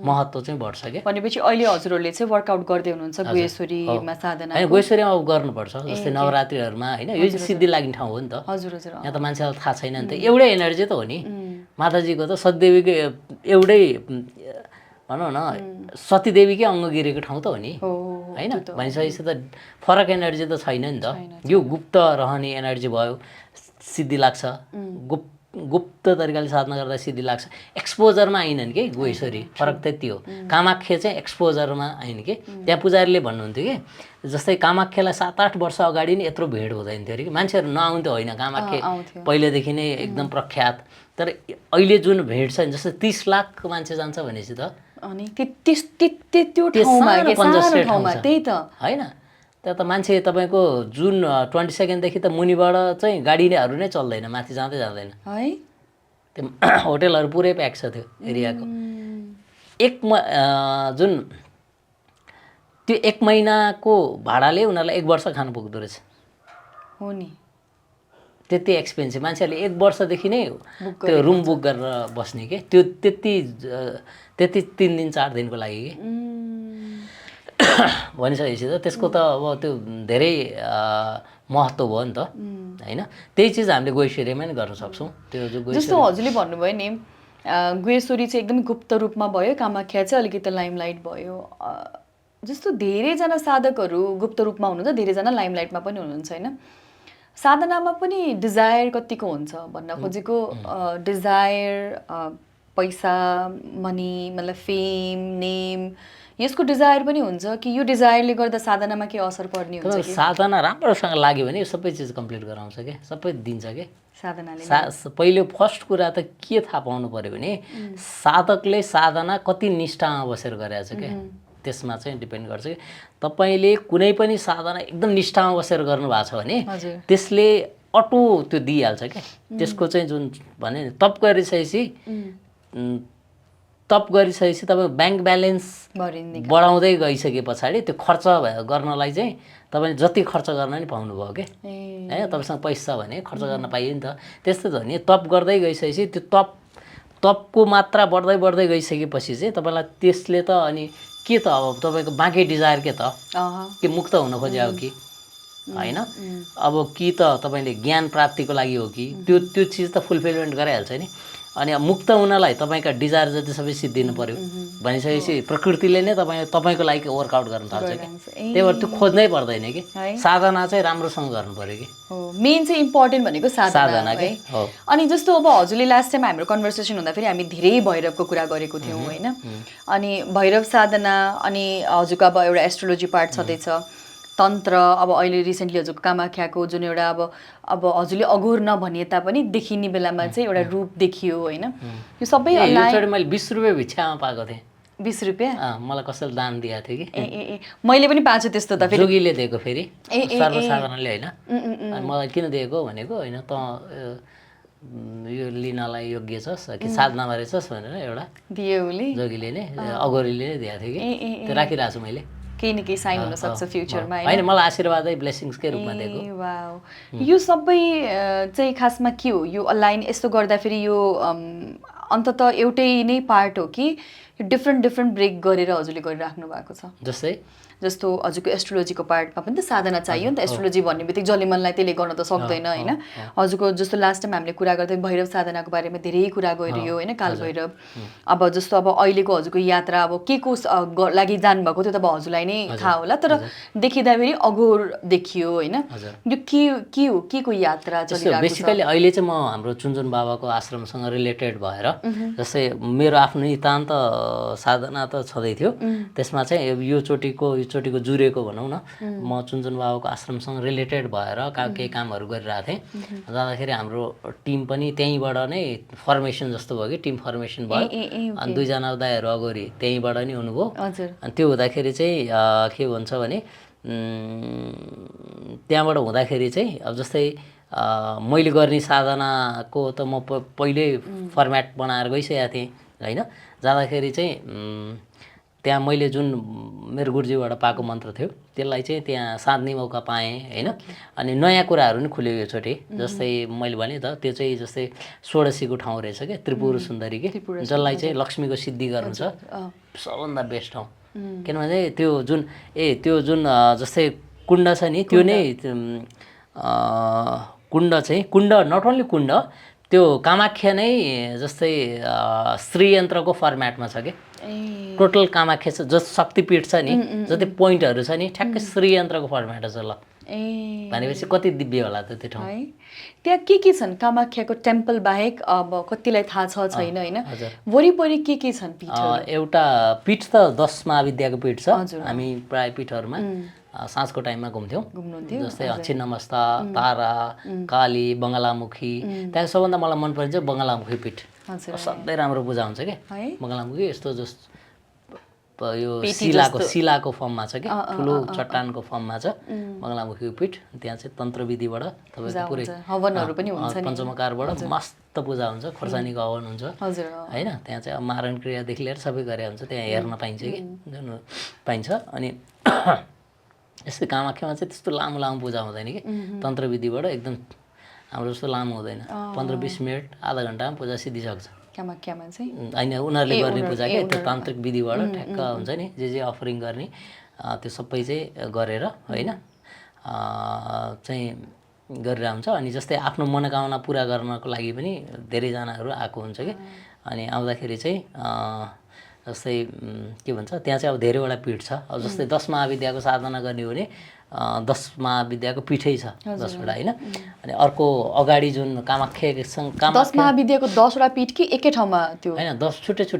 महत्त्व चाहिँ बढ्छ कि भनेपछि अहिले हजुरहरूले चाहिँ वर्कआउट गर्दै हुनुहुन्छ गुहेश्वरीमा साधना होइन गुहेश्वरीमा अब गर्नुपर्छ जस्तै नवरात्रिहरूमा होइन यो चाहिँ सिद्धि लाग्ने ठाउँ हो नि त हजुर हजुर यहाँ त मान्छेलाई थाहा छैन नि त एउटै एनर्जी त हो नि माताजीको त सतीदेवीको एउटै भनौँ न सतीदेवीकै अङ्ग गिरेको ठाउँ त हो नि होइन भनिसकेपछि त फरक एनर्जी त छैन नि त यो गुप्त रहने एनर्जी भयो सिद्धि लाग्छ गुप्त तरिकाले साधना गर्दा सिद्धि लाग्छ एक्सपोजरमा आइनन् कि गुहेश्वरी फरक त्यति हो कामाख्या चाहिँ एक्सपोजरमा आइन कि त्यहाँ पुजारीले भन्नुहुन्थ्यो कि जस्तै कामाख्यालाई 7-8 वर्ष अगाडि नै यत्रो भेड हुँदैन थियो अरे कि मान्छेहरू नआउँथ्यो होइन कामाख्या पहिलेदेखि नै एकदम प्रख्यात तर अहिले जुन भेड छ नि जस्तै 30 लाख मान्छे जान्छ भनेपछि त अनि त्यो ठाउँमा त्यही त होइन त्यहाँ त मान्छे तपाईँको जुन 22 देखि त मुनिबाट चाहिँ गाडीहरू नै चल्दैन माथि जाँदै जाँदैन है त्यो होटेलहरू पुरै प्याक छ त्यो एरियाको जुन त्यो 1 महिनाको भाडाले उनीहरूलाई 1 वर्ष खानु पुग्दो रहेछ हो नि त्यति एक्सपेन्सिभ मान्छेहरूले 1 वर्षदेखि नै त्यो रुम बुक गरेर बस्ने के त्यो त्यति 3 दिन 4 दिनको लागि कि भनिसकेपछि त त्यसको त अब त्यो धेरै महत्त्व भयो नि त होइन त्यही चिज हामीले गुहेश्वरीमा नि गर्न सक्छौँ त्यो जस्तो हजुरले भन्नुभयो नि गुहेश्वरी चाहिँ एकदम गुप्त रूपमा भयो कामाख्या चाहिँ अलिकति लाइमलाइट भयो जस्तो धेरैजना साधकहरू गुप्त रूपमा हुनुहुन्छ धेरैजना लाइमलाइटमा पनि हुनुहुन्छ होइन साधनामा पनि डिजायर कतिको हुन्छ भन्न खोजेको डिजायर पैसा मनी मतलब फेम नेम यसको डिजायर पनि हुन्छ कि यो डिजायरले गर्दा साधनामा के असर पर्ने हुन्छ कि साधना राम्रोसँग लाग्यो भने यो सबै चिज कम्प्लिट गराउँछ कि सबै दिन्छ कि साधनाले पहिलो फर्स्ट कुरा त के थाहा पाउनु पर्यो भने साधकले साधना कति निष्ठामा बसेर गरेको छ क्या त्यसमा चाहिँ डिपेन्ड गर्छ कि तपाईँले कुनै पनि साधना एकदम निष्ठामा बसेर गर्नुभएको छ भने त्यसले अटो त्यो दिइहाल्छ क्या त्यसको चाहिँ जुन भने तप गरिसकेपछि तपाईँ ब्याङ्क ब्यालेन्स बढाउँदै गइसके पछाडि त्यो खर्च गर्नलाई चाहिँ तपाईँले जति खर्च गर्न नि पाउनुभयो कि होइन तपाईँसँग पैसा भने खर्च गर्न पाइयो नि त त्यस्तै त हो नि तप गर्दै गइसकेपछि त्यो तपको मात्रा बढ्दै गइसकेपछि चाहिँ तपाईँलाई त्यसले त अनि के त अब तपाईँको बाँकी डिजायर के त के मुक्त हुन खोज्यो कि होइन अब कि त तपाईँले ज्ञान प्राप्तिको लागि हो कि त्यो चिज त फुलफिलमेन्ट गराइहाल्छ नि अनि मुक्त हुनलाई तपाईँका डिजायर जति सबै सिद्धिनु पर्यो भनिसकेपछि प्रकृतिले नै तपाईँको लागि वर्कआउट गर्न थाल्छ कि त्यही भएर त्यो खोज्नै पर्दैन कि साधना चाहिँ राम्रोसँग गर्नु पर्यो कि मेन चाहिँ इम्पोर्टेन्ट भनेको साधना है अनि जस्तो अब हजुरले लास्ट टाइम हाम्रो कन्भर्सेसन हुँदाखेरि हामी धेरै भैरवको कुरा गरेको थियौँ होइन अनि भैरव साधना अनि हजुरको अब एउटा एस्ट्रोलोजी पार्ट छँदैछ तन्त्र अब अहिले रिसेन्टली हजुरको कामाख्याको जुन एउटा अब हजुरले अघोर नभनिए तापनि देखिने बेलामा चाहिँ एउटा रूप देखियो होइन यो सबै मैले 20 रुपियाँ भिक्षामा पाएको थिएँ 20 रुपियाँ मलाई कसैले दान दिएको थियो कि ए मैले पनि पाएको छु त्यस्तो त फेरि जोगीले दिएको फेरि सर्वसाधारणले होइन अनि मलाई किन दिएको भनेको होइन त यो लिनलाई योग्य छस् कि साधनामा रहेछस् भनेर एउटा दियो उसले जोगीले नै अगोरीले नै दिएको थियो कि त्यो राखिरहेको छु मैले केही न केही साइन हुनसक्छ फ्युचरमा होइन मलाई आशीर्वादै ब्लेसिङ्सकै रूपमा दिएको वाउ यो सबै चाहिँ खासमा के हो यो अलाइन यस्तो गर्दाखेरि यो अन्तत एउटै नै पार्ट हो कि डिफ्रेन्ट ब्रेक गरेर हजुरले गरिराख्नु भएको छ जस्तो हजुरको एस्ट्रोलोजीको पार्टमा पनि त साधना चाहियो नि त एस्ट्रोलोजी भन्ने बित्तिकै जसले मनलाई त्यसले गर्न त सक्दैन होइन हजुरको जस्तो लास्ट टाइम हामीले कुरा गर्दै भैरव साधनाको बारेमा धेरै कुरा गरियो होइन काल भैरव अब जस्तो अब अहिलेको हजुरको यात्रा अब के को लागि जानुभएको त्यो त अब हजुरलाई नै थाहा होला तर देखिँदाखेरि अघोर देखियो होइन यो के हो के को यात्रा चलिरहेको छ बेसिकली अहिले चाहिँ म हाम्रो चुनचुन बाबाको आश्रमसँग रिलेटेड भएर जस्तै मेरो आफ्नो नितान्त साधना त छँदै थियो त्यसमा चाहिँ यो चोटिको जुरेको भनौँ न म चुनचुन बाबाको आश्रमसँग रिलेटेड भएर केही कामहरू गरिरहेको थिएँ जाँदाखेरि हाम्रो टिम पनि त्यहीँबाट नै फर्मेसन जस्तो भयो कि टिम फर्मेसन भयो अनि 2 जना दाइहरू अगाडि त्यहीँबाट नै हुनुभयो अनि त्यो हुँदाखेरि चाहिँ के भन्छ भने त्यहाँबाट हुँदाखेरि चाहिँ अब जस्तै मैले गर्ने साधनाको त म पहिल्यै फर्मेट बनाएर गइसकेको थिएँ होइन जाँदाखेरि चाहिँ त्यहाँ मैले जुन मेरो गुरुजीबाट पाएको मन्त्र थियो त्यसलाई चाहिँ त्यहाँ साध्ने मौका पाएँ होइन अनि नयाँ कुराहरू नि खुल्यो योचोटि जस्तै मैले भने त त्यो चाहिँ जस्तै षोडशीको ठाउँ रहेछ क्या त्रिपुर सुन्दरी के जसलाई चाहिँ लक्ष्मीको सिद्धि गर्नु छ सबभन्दा बेस्ट ठाउँ किनभने त्यो जुन जस्तै कुण्ड छ नि त्यो नै कुण्ड नट ओन्ली कुण्ड त्यो कामाख्या नै जस्तै श्रीयन्त्रको फर्मेटमा छ कि टोटल कामाख्या छ जस शक्तिपीठ छ नि जति पोइन्टहरू छ नि ठ्याक्कै श्रीयन्त्रको फर्मेट छ ल भनेपछि कति दिव्य होला त त्यो ठाउँ त्यहाँ के छन् कामाख्याको टेम्पल बाहेक अब कतिलाई थाहा छ छैन होइन वरिपरि के छन् पीठहरू एउटा पीठ त 10 महाविद्याको पीठ छ हामी प्राय पीठहरूमा साँझको टाइममा घुम्थ्यौँ जस्तै छिन्नमस्ता तारा काली बङ्गलामुखी त्यहाँ सबभन्दा मलाई मनपर्ने चाहिँ बङ्गलामुखी पीठ सधैँ राम्रो पूजा हुन्छ कि बङ्गलामुखी यस्तो जस्तो यो शिलाको फर्ममा छ कि ठुलो चट्टानको फर्ममा छ बङ्गलामुखी पीठ त्यहाँ चाहिँ तन्त्रविधिबाट तपाईँको पुरै हवनहरू पनि हुन्छ पञ्चमकारबाट मस्त पूजा हुन्छ खोर्सानीको हवन हुन्छ होइन त्यहाँ चाहिँ अब मारण क्रियादेखि लिएर सबै गरे हुन्छ त्यहाँ हेर्न पाइन्छ कि पाइन्छ अनि यस्तै कामाख्यामा चाहिँ त्यस्तो लामो पूजा हुँदैन कि तन्त्रविधिबाट एकदम हाम्रो जस्तो लामो हुँदैन 15-20 मिनट आधा घन्टामा पूजा सिद्धिसक्छ कामाख्यामा चाहिँ होइन उनीहरूले गर्ने पूजा क्या त्यो तान्त्रिक विधिबाट ठ्याक्क हुन्छ नि जे अफरिङ गर्ने त्यो सबै चाहिँ गरेर होइन चाहिँ गरेर हुन्छ अनि जस्तै आफ्नो मनोकामना पुरा गर्नको लागि पनि धेरैजनाहरू आएको हुन्छ कि अनि आउँदाखेरि चाहिँ जस्तै के भन्छ त्यहाँ चाहिँ अब धेरैवटा पीठ छ अब जस्तै 10 महाविद्याको साधना गर्ने हो भने 10 महाविद्याको पीठै छ 10वटा होइन अनि अर्को अगाडि जुन कामाख्यासँग 10 महाविद्याको 10वटा पीठ कि एकै ठाउँमा त्यो होइन 10 छुट्टै छ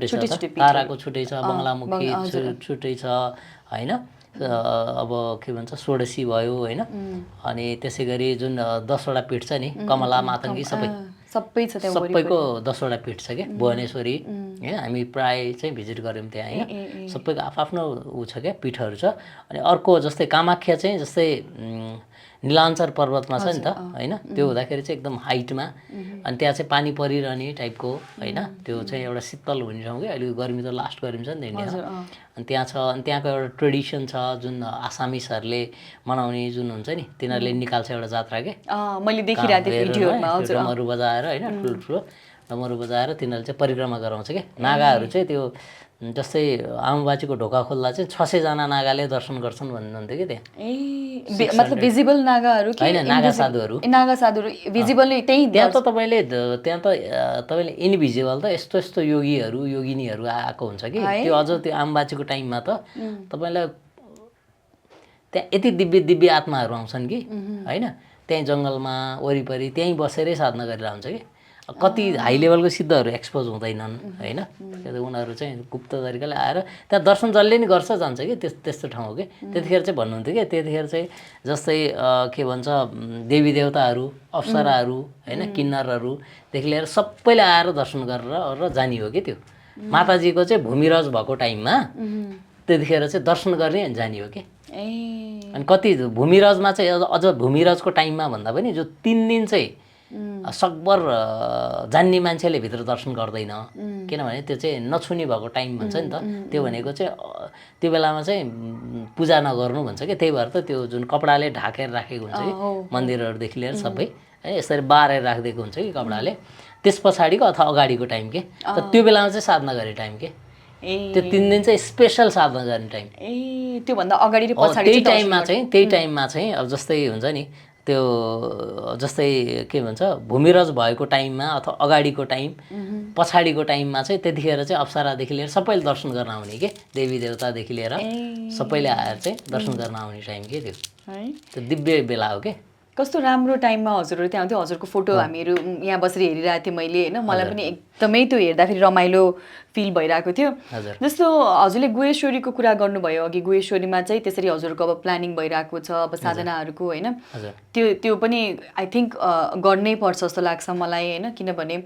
ताराको छुट्टै छ बङ्गलामुखी छुट्टै छ होइन अब के भन्छ षोडशी भयो होइन अनि त्यसै गरी जुन 10वटा पीठ छ नि कमला मातङ्गी सबैको 10वटा पीठ छ क्या भुवनेश्वरी होइन हामी प्राय चाहिँ भिजिट गऱ्यौँ त्यहाँ होइन सबैको आफ्नो ऊ छ क्या पीठहरू छ अनि अर्को जस्तै कामाख्या चाहिँ जस्तै नीलाञ्चर पर्वतमा छ नि त होइन त्यो हुँदाखेरि चाहिँ एकदम हाइटमा अनि त्यहाँ चाहिँ पानी परिरहने टाइपको होइन त्यो चाहिँ एउटा शीतल हुने ठाउँ कि अहिले गर्मी त लास्ट गर्मी छ नि त इन्डियामा अनि त्यहाँ छ अनि त्यहाँको एउटा ट्रेडिसन छ जुन आसामिसहरूले मनाउने जुन हुन्छ नि तिनीहरूले निकाल्छ एउटा जात्रा के मैले देखिरहेको थिएँ भिडियोमा डमरू बजाएर होइन ठुलो डमरू बजाएर तिनीहरूले चाहिँ परिक्रमा गराउँछ कि नागाहरू चाहिँ त्यो जस्तै आमाबाजीको ढोका खोल्दा चाहिँ 600 जना नागाले दर्शन गर्छन् भन्नुहुन्थ्यो कि त्यहाँ मतलब भिजिबल नागाहरू होइन नागा साधुहरू भिजिबल त्यही त्यहाँ त तपाईँले इनभिजिबल त यस्तो योगीहरू योगिनीहरू आएको हुन्छ कि त्यो अझ त्यो आमाबाजीको टाइममा त तपाईँलाई त्यहाँ यति दिव्य आत्माहरू आउँछन् कि होइन त्यहीँ जङ्गलमा वरिपरि त्यहीँ बसेरै साधना गरिरहेको हुन्छ कि कति हाई लेभलको सिद्धहरू एक्सपोज हुँदैनन् होइन उनीहरू चाहिँ गुप्त तरिकाले आएर त्यहाँ दर्शन जसले नि गर्छ जान्छ कि त्यस्तो ठाउँ हो कि त्यतिखेर चाहिँ भन्नुहुन्थ्यो कि त्यतिखेर चाहिँ जस्तै के भन्छ देवी देवताहरू अप्सराहरू होइन किन्नरहरूदेखि लिएर सबैले आएर दर्शन गरेर जाने हो कि त्यो माताजीको चाहिँ भूमिरज भएको टाइममा त्यतिखेर चाहिँ दर्शन गर्ने अनि जाने हो कि। अनि कति भूमिरजमा चाहिँ अझ भूमिरजको टाइममा भन्दा पनि जो 3 दिन चाहिँ सकभर जान्ने मान्छेले भित्र दर्शन गर्दैन, किनभने त्यो चाहिँ नछुने भएको टाइम भन्छ नि त। त्यो भनेको चाहिँ त्यो बेलामा चाहिँ पूजा नगर्नु भन्छ कि, त्यही भएर त त्यो जुन कपडाले ढाकेर राखेको हुन्छ कि मन्दिरहरूदेखि लिएर सबै है यसरी बारेर राखिदिएको हुन्छ कि कपडाले, त्यस पछाडिको अथवा अगाडिको टाइम के। त त्यो बेलामा चाहिँ साधना गर्ने टाइम के, त्यो 3 दिन चाहिँ स्पेसल साधना गर्ने टाइम। त्योभन्दा अगाडि र पछाडि त्यही टाइममा चाहिँ अब जस्तै हुन्छ नि त्यो जस्तै के भन्छ भूमिरज भएको टाइममा अथवा अगाडिको टाइम पछाडिको टाइममा चाहिँ त्यतिखेर चाहिँ अप्सरादेखि लिएर सबैले दर्शन गर्न आउने के, देवी देवतादेखि लिएर सबैले आएर चाहिँ दर्शन गर्न आउने टाइम के त्यो दिव्य बेला हो के। कस्तो राम्रो टाइममा हजुरहरू त्यहाँ आउँथ्यो। हजुरको फोटो हामीहरू यहाँ बसेर हेरिरहेको थिएँ मैले होइन, मलाई पनि एकदमै त्यो हेर्दाखेरि रमाइलो फिल भइरहेको थियो। जस्तो हजुरले गुहेश्वरीको कुरा गर्नुभयो अघि, गुहेश्वरीमा चाहिँ त्यसरी हजुरको अब प्लानिङ भइरहेको छ अब साधनाहरूको होइन, त्यो पनि आई थिङ्क गर्नै पर्छ जस्तो लाग्छ मलाई होइन, किनभने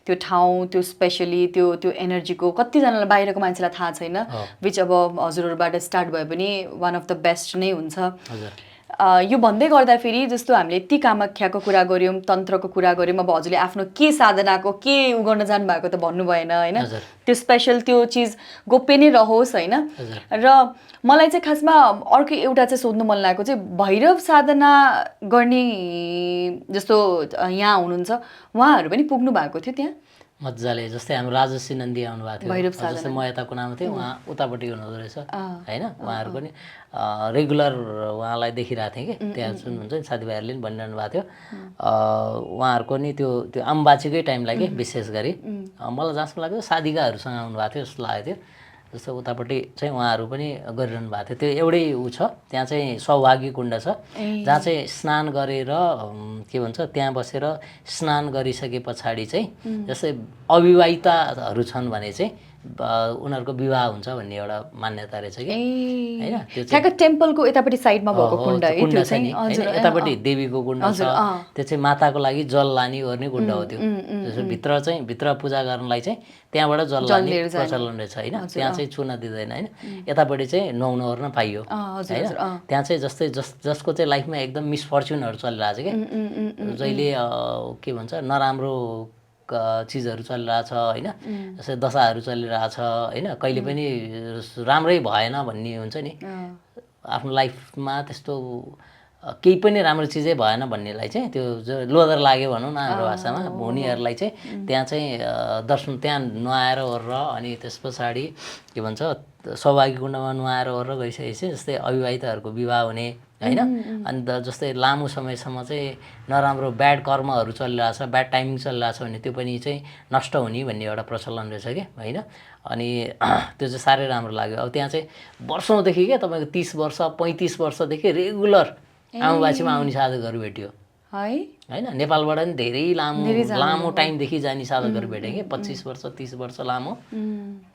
त्यो ठाउँ त्यो स्पेसली त्यो एनर्जीको कतिजनालाई बाहिरको मान्छेलाई थाहा छैन, विच अब हजुरहरूबाट स्टार्ट भयो भने वान अफ द बेस्ट नै हुन्छ। यो भन्दै गर्दाखेरि जस्तो हामीले ती कामाख्याको कुरा गऱ्यौँ, तन्त्रको कुरा गऱ्यौँ, अब हजुरले आफ्नो के साधनाको के गर्न जानुभएको त भन्नु भएन होइन, त्यो स्पेसल त्यो चिज गोप्य नै रहोस् होइन। र मलाई चाहिँ खासमा अर्को एउटा चाहिँ सोध्नु मन लागेको चाहिँ भैरव साधना गर्ने जस्तो यहाँ हुनुहुन्छ उहाँहरू पनि पुग्नु भएको थियो त्यहाँ मजाले। जस्तै हाम्रो राजश्री नन्दी आउनुभएको थियो, जस्तै म यता कुनामा थिएँ, उहाँ उतापट्टि हुनुहुँदो रहेछ होइन। उहाँहरू पनि रेगुलर उहाँलाई देखिरहेको थिएँ कि त्यहाँ जुन हुन्छ नि साथीभाइहरूले पनि भनिरहनु भएको थियो। उहाँहरूको नि त्यो अम्बाजीकै टाइम लाग्यो विशेष गरी, मलाई जहाँसम्म लाग्यो साधिकाहरूसँग आउनुभएको थियो जस्तो लागेको थियो। जस्तो उतापट्टि चाहिँ उहाँहरू पनि गरिरहनु भएको थियो। त्यो एउटै ऊ छ त्यहाँ चाहिँ सौभागी कुण्ड छ, जहाँ चाहिँ स्नान गरेर के भन्छ त्यहाँ बसेर स्नान गरिसके पछाडि चाहिँ जस्तै अविवाहिताहरू छन् भने चाहिँ उनीहरूको विवाह हुन्छ भन्ने एउटा मान्यता रहेछ कि होइन। त्यो चाहिँ टेम्पलको यतापट्टि साइडमा भएको कुण्ड है, कुण्ड छ नि यतापट्टि देवीको कुण्ड छ, त्यो चाहिँ माताको लागि जल लाने गर्ने कुण्ड हो त्यो। भित्र पूजा गर्नलाई चाहिँ त्यहाँबाट जल लाने प्रचलन रहेछ होइन, त्यहाँ चाहिँ छुन दिँदैन होइन। यतापट्टि चाहिँ नुहाउन ओर्न पाइयो होइन। त्यहाँ चाहिँ जस्तै जसको चाहिँ लाइफमा एकदम मिसफर्च्युनहरू चलिरहेछ कि, जहिले के भन्छ नराम्रो चिजहरू चलिरहेछ होइन, जस्तै दशाहरू चलिरहेछ होइन, कहिले पनि राम्रै भएन भन्ने हुन्छ नि, आफ्नो लाइफमा त्यस्तो केही पनि राम्रो चिजै भएन भन्नेलाई चाहिँ त्यो जो लोदर लाग्यो भनौँ न हाम्रो भाषामा, उनीहरूलाई चाहिँ त्यहाँ चाहिँ दर्शन त्यहाँ नुहाएर ओरेर अनि त्यस पछाडि के भन्छ सौभागी कुण्डमा नुहाएर ओरेर गइसकेपछि जस्तै अविवाहिताहरूको विवाह हुने होइन। अन्त जस्तै लामो समयसम्म चाहिँ नराम्रो ब्याड कर्महरू चलिरहेछ, ब्याड टाइमिङ चलिरहेछ भने त्यो पनि चाहिँ नष्ट हुने भन्ने एउटा प्रचलन रहेछ कि होइन। अनि त्यो चाहिँ साह्रै राम्रो लाग्यो। अब त्यहाँ चाहिँ वर्षौँदेखि क्या तपाईँको 30 वर्ष 35 वर्षदेखि रेगुलर आमाबाछीमा आउने साधकहरू भेट्यो होइन। नेपालबाट पनि धेरै लामो टाइमदेखि जाने साधकहरू भेटेँ कि 25 वर्ष 30 वर्ष लामो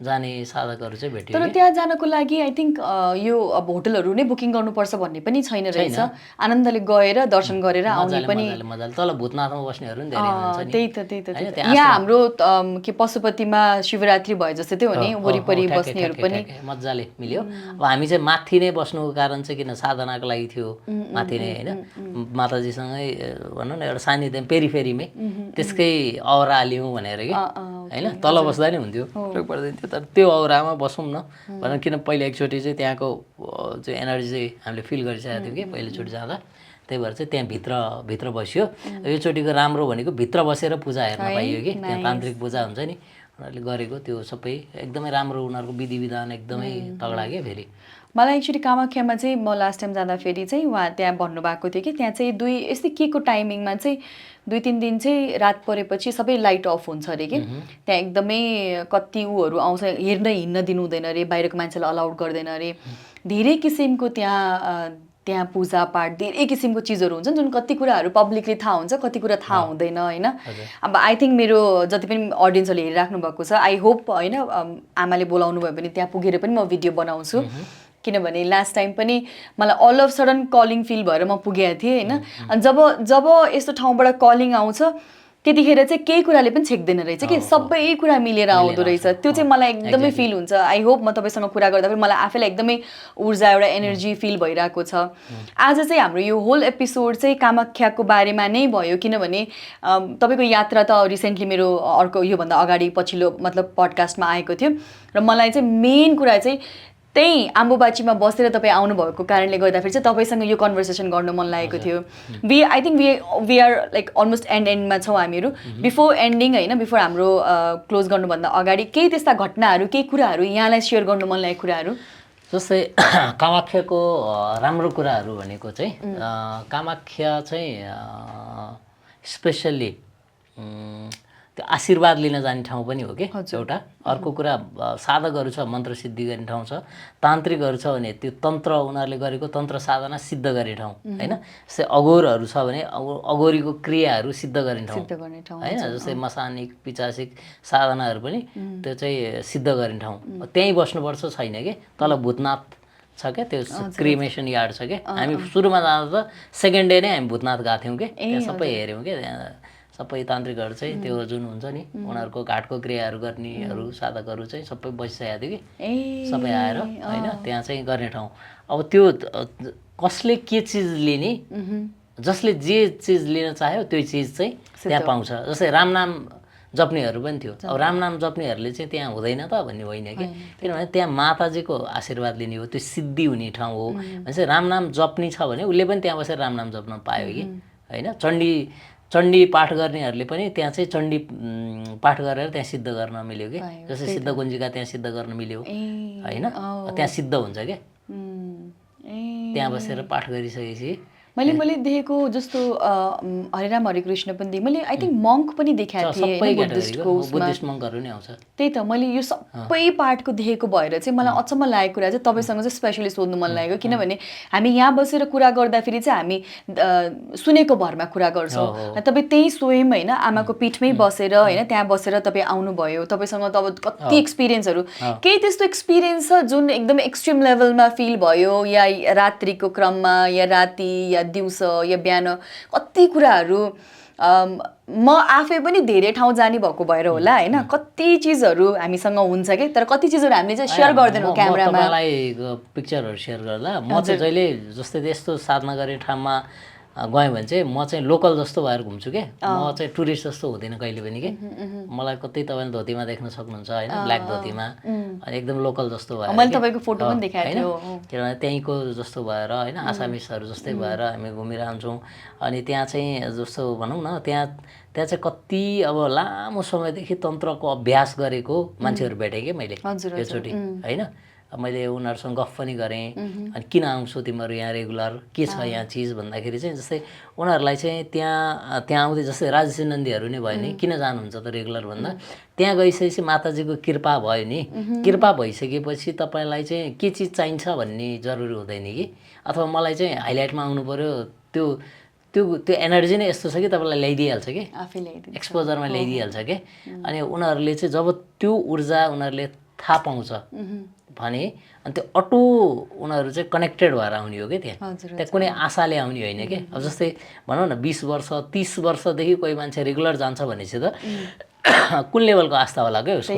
जाने साधकहरू चाहिँ भेट्यो। तर त्यहाँ जानको लागि आई थिङ्क यो अब होटलहरू नै बुकिङ गर्नुपर्छ भन्ने पनि छैन रहेछ, आनन्दले गएर दर्शन गरेर आउने पनि मजाले। तल भूतनाथमा बस्नेहरू पनि धेरै हुनुहुन्छ नि। त्यही त यहाँ हाम्रो के पशुपतिमा शिवरात्रि भयो जस्तै त्यो हो नि, वरिपरि बस्नेहरू पनि मजाले मिल्यो। अब हामी चाहिँ माथि नै बस्नुको कारण चाहिँ किन साधनाको लागि थियो माथि नै होइन, माताजीसँगै भनौँ न एउटा सान्निध्य पेरिफेरीमै त्यसकै औरा लिउँ भनेर कि होइन। तल बस्दा नि हुन्थ्यो पर्दैन थियो, तर त्यो औरामा बसौँ न भनेर, किन पहिला एकचोटि चाहिँ त्यहाँको चाहिँ एनर्जी चाहिँ हामीले फिल गरिसकेको थियौँ कि पहिलोचोटि जाँदा, त्यही भएर चाहिँ त्यहाँ भित्र बस्यो। योचोटिको राम्रो भनेको भित्र बसेर पूजा हेर्न पाइयो कि, त्यहाँ तान्त्रिक पूजा हुन्छ नि उनीहरूले गरेको त्यो सबै एकदमै राम्रो, उनीहरूको विधि विधान एकदमै तगडा क्या। फेरि मलाई एक्चुअली कामाख्यामा चाहिँ म लास्ट टाइम जाँदाखेरि चाहिँ उहाँ त्यहाँ भन्नुभएको थियो कि त्यहाँ चाहिँ यस्तै के को टाइमिङमा चाहिँ 2-3 दिन चाहिँ रात परेपछि सबै लाइट अफ हुन्छ अरे कि, त्यहाँ एकदमै कति ऊहरू आउँछ हेर्न हिँड्न दिनु हुँदैन अरे, बाहिरको मान्छेलाई अलाउड गर्दैन अरे, धेरै किसिमको त्यहाँ पूजापाठ धेरै किसिमको चिजहरू हुन्छन् जुन कति कुराहरू पब्लिकली थाहा हुन्छ, कति कुरा थाहा हुँदैन होइन। अब आई थिङ्क मेरो जति पनि अडियन्सहरूले हेरिराख्नु भएको छ, आई होप होइन आमाले बोलाउनु भयो भने त्यहाँ पुगेर पनि म भिडियो बनाउँछु, किनभने लास्ट टाइम पनि मलाई all of sudden calling feel भएर म पुगेको थिएँ होइन। अनि जब यस्तो ठाउँबाट कलिङ आउँछ त्यतिखेर चाहिँ केही कुराले पनि छेक्दैन रहेछ कि सबै कुरा मिलेर आउँदो रहेछ त्यो चाहिँ मलाई एकदमै फिल हुन्छ आई होप म तपाईँसँग कुरा गर्दा पनि मलाई आफैलाई एकदमै ऊर्जा एउटा एनर्जी फिल भइरहेको छ आज चाहिँ हाम्रो यो होल एपिसोड चाहिँ कामाख्याको बारेमा नै भयो किनभने तपाईँको यात्रा त रिसेन्टली मेरो अर्को योभन्दा अगाडि पछिल्लो मतलब पडकास्टमा आएको थियो र मलाई चाहिँ मेन कुरा चाहिँ त्यही आम्बुबाचीमा बसेर तपाईँ आउनुभएको कारणले गर्दाखेरि चाहिँ तपाईँसँग यो कन्भर्सेसन गर्न मन लागेको थियो I think we are like almost एन्डमा छौँ हामीहरू बिफोर एन्डिङ होइन बिफोर हाम्रो क्लोज गर्नुभन्दा अगाडि केही त्यस्ता घटनाहरू केही कुराहरू यहाँलाई सेयर गर्नु मन लागेको कुराहरू जस्तै कामाख्याको राम्रो कुराहरू भनेको चाहिँ कामाख्या चाहिँ स्पेसल्ली त्यो आशीर्वाद लिन जाने ठाउँ पनि हो कि एउटा अर्को कुरा साधकहरू छ मन्त्र सिद्धि गर्ने ठाउँ छ तान्त्रिकहरू छ भने त्यो तन्त्र उनीहरूले गरेको तन्त्र साधना सिद्ध गर्ने ठाउँ होइन जस्तै अघोरहरू छ भने अघोरीको क्रियाहरू सिद्ध गर्ने ठाउँ होइन जस्तै मसानिक पिचासिक साधनाहरू पनि त्यो चाहिँ सिद्ध गर्ने ठाउँ त्यहीँ बस्नुपर्छ छैन कि तल भूतनाथ छ क्या त्यो क्रिमेसन यार्ड छ क्या हामी सुरुमा जाँदा त सेकेन्ड डे नै हामी भूतनाथ गएको थियौँ कि त्यहाँ सबै हेऱ्यौँ कि त्यहाँ सबै तान्त्रिकहरू चाहिँ त्यो जुन हुन्छ नि उनीहरूको घाटको क्रियाहरू गर्नेहरू साधकहरू चाहिँ सबै बसिसकेको थियो कि सबै आएर होइन त्यहाँ चाहिँ गर्ने ठाउँ अब त्यो कसले के चिज लिने जसले जे चिज लिन चाह्यो त्यो चिज चाहिँ त्यहाँ पाउँछ जस्तै रामनाम जप्नेहरू पनि थियो अब रामनाम जप्नेहरूले चाहिँ त्यहाँ हुँदैन त भन्ने होइन कि किनभने त्यहाँ माताजीको आशीर्वाद लिने हो त्यो सिद्धि हुने ठाउँ हो भनेपछि रामनाम जप्ने छ भने उसले पनि त्यहाँ बसेर रामनाम जप्न पायो कि होइन चण्डी पाठ गर्नेहरूले पनि त्यहाँ चाहिँ चण्डी पाठ गरेर त्यहाँ सिद्ध गर्न मिल्यो कि जस्तै सिद्ध कुञ्जिका त्यहाँ सिद्ध गर्न मिल्यो होइन त्यहाँ सिद्ध हुन्छ क्या त्यहाँ बसेर पाठ गरिसकेपछि मैले देखेको जस्तो हरिराम हरिकृष्ण पनि देखेँ मैले आई थिङ्क मङ्क पनि देखाएको थिएँ बुद्धिस्ट मङ्कहरू नै आउँछ त्यही त मैले यो सबै पार्टको देखेको भएर चाहिँ मलाई अचम्म लागेको कुरा चाहिँ तपाईँसँग चाहिँ स्पेसली सोध्नु मन लागेको किनभने हामी यहाँ बसेर कुरा गर्दाखेरि चाहिँ हामी सुनेको भरमा कुरा गर्छौँ तपाईँ त्यही स्वयं होइन आमाको पिठमै बसेर होइन त्यहाँ बसेर तपाईँ आउनुभयो तपाईँसँग त अब कति एक्सपिरियन्सहरू केही त्यस्तो एक्सपिरियन्स छ जुन एकदम एक्सट्रिम लेभलमा फिल भयो या रात्रिको क्रममा या राति या दिउँसो या बिहान कति कुराहरू म आफै पनि धेरै ठाउँ जाने भएको भएर होला होइन कति चिजहरू हामीसँग हुन्छ कि तर कति चिजहरू हामीले चाहिँ सेयर गर्दैनौँ क्यामेरामा मलाई पिक्चरहरू सेयर गर्दा म चाहिँ जहिले जस्तै यस्तो साधना गर्ने ठाउँमा गएँ भने चाहिँ म चाहिँ लोकल जस्तो भएर घुम्छु कि म चाहिँ टुरिस्ट जस्तो हुँदैन कहिले पनि कि मलाई कतै तपाईँले धोतीमा देख्न सक्नुहुन्छ होइन ब्ल्याक धोतीमा अनि एकदम लोकल जस्तो भएर मैले तपाईँको फोटो पनि देखाएको थियो किनभने त्यहीँको जस्तो भएर होइन आसामिसहरू जस्तै भएर हामी घुमिरहन्छौँ अनि त्यहाँ चाहिँ जस्तो भनौँ न त्यहाँ चाहिँ कति अब लामो समयदेखि तन्त्रको अभ्यास गरेको मान्छेहरू भेटेँ कि मैले एकचोटि होइन मैले उनीहरूसँग गफ पनि गरेँ अनि किन आउँछौ तिमीहरू यहाँ रेगुलर के छ यहाँ चिज भन्दाखेरि चाहिँ जस्तै उनीहरूलाई चाहिँ त्यहाँ आउँदै जस्तै राजेश नन्दीहरू नै भयो नि किन जानुहुन्छ त रेगुलर भन्दा त्यहाँ गइसकेपछि माताजीको कृपा भयो नि कृपा भइसकेपछि तपाईँलाई चाहिँ के चिज चाहिन्छ भन्ने जरुरी हुँदैन कि अथवा मलाई चाहिँ हाइलाइटमा आउनु पऱ्यो त्यो एनर्जी नै यस्तो छ कि तपाईँलाई ल्याइदिइहाल्छ कि एक्सपोजरमा ल्याइदिइहाल्छ कि अनि उनीहरूले चाहिँ जब त्यो ऊर्जा उनीहरूले थाहा पाउँछ भने अनि त्यो अटो उनीहरू चाहिँ कनेक्टेड भएर आउने हो कि त्यहाँ कुनै आशाले आउने होइन कि अब जस्तै भनौँ न 20 वर्ष 30 वर्षदेखि कोही मान्छे रेगुलर जान्छ भनेपछि त कुन लेभलको आस्था होला क्या उसको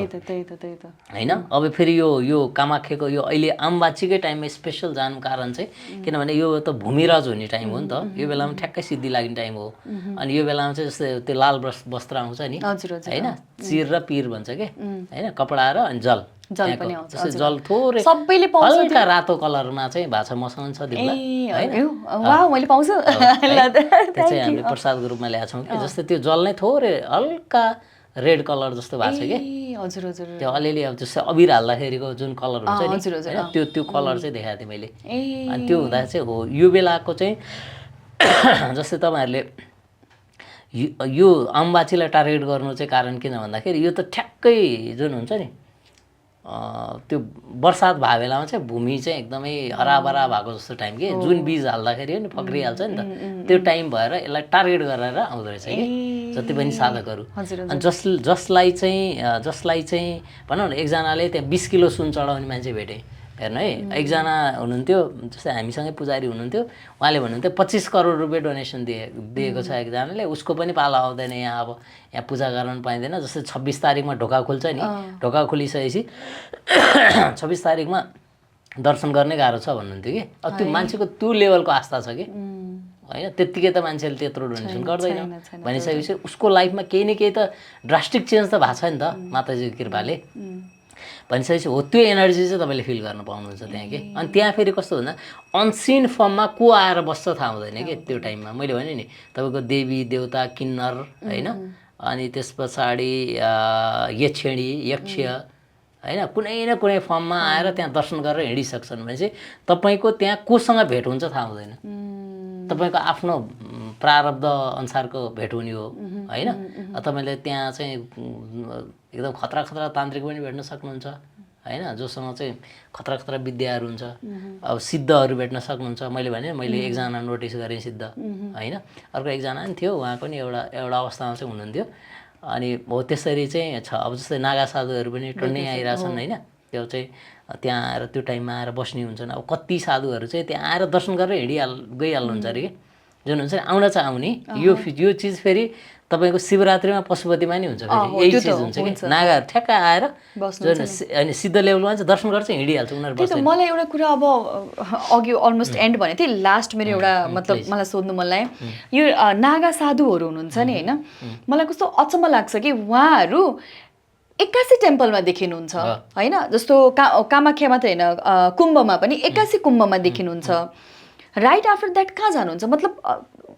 होइन अब फेरि यो कामाख्याको यो अहिले आम्बाचीकै टाइममा स्पेसल जानु कारण चाहिँ किनभने यो त भूमिराज हुने टाइम हो नि त यो बेलामा ठ्याक्कै सिद्धि लाग्ने टाइम हो अनि यो बेलामा चाहिँ जस्तै त्यो लाल वस्त्र आउँछ नि होइन चिर र पिर भन्छ कि होइन कपडा र अनि जल जल थोरै सबैले हल्का रातो कलरमा चाहिँ भएको छ मसँग छ मैले पाउँछु त्यो चाहिँ हामीले प्रसादको रूपमा ल्याएको छौँ कि जस्तै त्यो जल नै थोरै हल्का रेड कलर जस्तो भएको छ कि हजुर हजुर त्यो अलिअलि अब जस्तै अबिर हाल्दाखेरिको जुन कलर हुन्छ नि त्यो कलर चाहिँ देखाएको थिएँ मैले अनि त्यो हुँदा चाहिँ हो यो बेलाको चाहिँ जस्तै तपाईँहरूले यो अम्बाचीलाई टार्गेट गर्नु चाहिँ कारण किन भन्दाखेरि यो त ठ्याक्कै जुन हुन्छ नि त्यो बर्सात भएको बेलामा चाहिँ भूमि चाहिँ एकदमै हराभरा भएको जस्तो टाइम कि जुन बीज हाल्दाखेरि नि फक्रिहाल्छ नि त त्यो टाइम भएर यसलाई टार्गेट गरेर आउँदो रहेछ कि जति पनि साधकहरू अनि जसलाई चाहिँ भनौँ न एकजनाले त्यहाँ 20 किलो सुन चढाउने मान्छे भेटेँ हेर्नु है एकजना हुनुहुन्थ्यो जस्तै हामीसँगै पुजारी हुनुहुन्थ्यो उहाँले भन्नुहुन्थ्यो 25 करोड रुपियाँ डोनेसन दिएको छ एकजनाले उसको पनि पाला आउँदैन यहाँ अब यहाँ पूजा गर्न पाइँदैन जस्तै 26 तारिकमा ढोका खुल्छ नि ढोका खुलिसकेपछि 26 तारिकमा दर्शन गर्ने गाह्रो छ भन्नुहुन्थ्यो कि अब त्यो मान्छेको त्यो लेभलको आस्था छ कि होइन त्यत्तिकै त मान्छेले त्यत्रो डोनेसन गर्दैन भनिसकेपछि उसको लाइफमा केही न केही त ड्रास्टिक चेन्ज त भएको छ नि त माताजीको कृपाले भनिसकेपछि हो त्यो एनर्जी चाहिँ तपाईँले फिल गर्न पाउनुहुन्छ त्यहाँ कि अनि त्यहाँ फेरि कस्तो भन्दा अनसिन फर्ममा को आएर बस्छ थाहा हुँदैन कि त्यो टाइममा मैले भने नि तपाईँको देवी देवता किन्नर होइन अनि त्यस पछाडि यक्षिणी यक्ष होइन कुनै न कुनै फर्ममा आएर त्यहाँ दर्शन गरेर हिँडिसक्छन् भने चाहिँ तपाईँको त्यहाँ कोसँग भेट हुन्छ थाहा हुँदैन तपाईँको आफ्नो प्रारब्ध अनुसारको भेट हुने हो होइन तपाईँले त्यहाँ चाहिँ एकदम खतरा खतरा तान्त्रिक पनि भेट्न सक्नुहुन्छ होइन जोसँग चाहिँ खतरा खतरा विद्याहरू हुन्छ अब सिद्धहरू भेट्न सक्नुहुन्छ मैले एकजना नोटिस गरेँ सिद्ध होइन अर्को एकजना पनि थियो उहाँ पनि एउटा अवस्थामा चाहिँ हुनुहुन्थ्यो अनि हो त्यसरी चाहिँ छ अब जस्तै नागा साधुहरू पनि टन्नै आइरहेछन् होइन त्यो चाहिँ त्यहाँ आएर त्यो टाइममा आएर बस्ने हुन्छन् अब कति साधुहरू चाहिँ त्यहाँ आएर दर्शन गरेर गइहाल्नुहुन्छ अरे कि जुन हुन्छ नि आउन चाहिँ आउने यो चिज फेरि तपाईँको शिवरात्रिमा पशुपतिमा नि हुन्छ फेरि यही चिज हुन्छ कि नागाहरू ठ्याक्क आएर जुन अनि सिद्ध लेभलमा चाहिँ दर्शन गर्छ हिँडिहाल्छ उनीहरू त्यही त मलाई एउटा कुरा अब अघि अलमोस्ट एन्ड भनेको थिएँ लास्ट मेरो एउटा मतलब मलाई सोध्नु मन लाग्यो यो नागा साधुहरू हुनुहुन्छ नि होइन मलाई कस्तो अचम्म लाग्छ कि उहाँहरू 81 टेम्पलमा देखिनुहुन्छ होइन जस्तो कामाख्या मात्रै होइन कुम्भमा पनि 81 कुम्भमा देखिनुहुन्छ राइट आफ्टर द्याट कहाँ जानुहुन्छ मतलब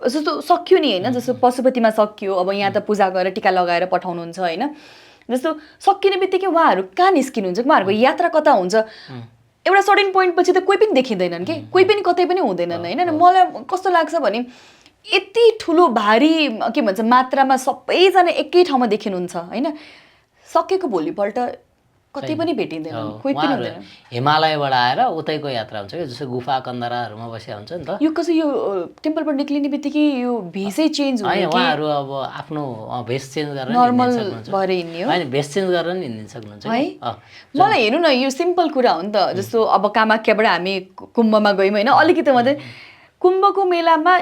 जस्तो सक्यो नि होइन जस्तो पशुपतिमा सकियो अब यहाँ त पूजा गरेर टिका लगाएर पठाउनुहुन्छ होइन जस्तो सकिने बित्तिकै उहाँहरू कहाँ निस्किनुहुन्छ उहाँहरूको यात्रा कता हुन्छ एउटा सर्टेन पोइन्ट पछि त कोही पनि देखिँदैनन् कि कोही पनि कतै पनि हुँदैनन् होइन मलाई कस्तो लाग्छ भने यति ठुलो भारी के भन्छ मात्रामा सबैजना एकै ठाउँमा देखिनुहुन्छ होइन सकेको भोलिपल्ट कतै पनि भेटिँदैन कोही पनि हुँदैन हिमालयबाट आएर उतैको यात्रा हुन्छ कि जस्तो गुफा कन्दराहरूमा बसेका हुन्छ नि त यो कसै यो टेम्पलबाट निक्लिने बित्तिकै यो भेषै चेन्ज हुन्छ उहाँहरू अब आफ्नो भेष चेन्ज गरेर नर्मल भएर हिँड्ने हो होइन भेष चेन्ज गरेर नि हिँड्न सक्नुहुन्छ है मलाई हेर्नु न यो सिम्पल कुरा हो नि त जस्तो अब कामाख्याबाट हामी कुम्भमा गयौँ होइन अलिकति मात्रै कुम्भको मेलामा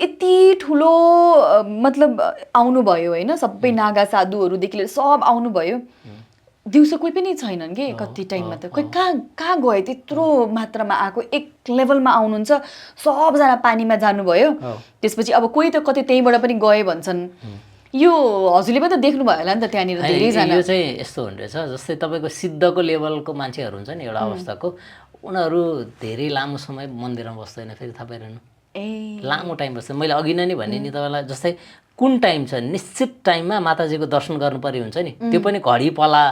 यति ठुलो मतलब आउनुभयो होइन सबै नागा साधुहरूदेखि लिएर सब आउनुभयो दिउँसो कोही पनि छैनन् कि कति टाइममा त कोही कहाँ गयो त्यत्रो मात्रामा आएको एक लेभलमा आउनुहुन्छ सबजना पानीमा जानुभयो त्यसपछि अब कोही त कतै त्यहीँबाट पनि गए भन्छन् यो हजुरले पनि त देख्नुभयो होला नि त त्यहाँनिर धेरैजना यो चाहिँ यस्तो हुने रहेछ जस्तै तपाईँको सिद्धको लेभलको मान्छेहरू हुन्छ नि एउटा अवस्थाको उनीहरू धेरै लामो समय मन्दिरमा बस्दैन फेरि थाहा पाइरहनु लामो टाइम बस्छ मैले अघि नै भने नि तपाईँलाई जस्तै कुन टाइम छ निश्चित टाइममा माताजीको दर्शन गर्नु पर्ने हुन्छ नि त्यो पनि घडी पला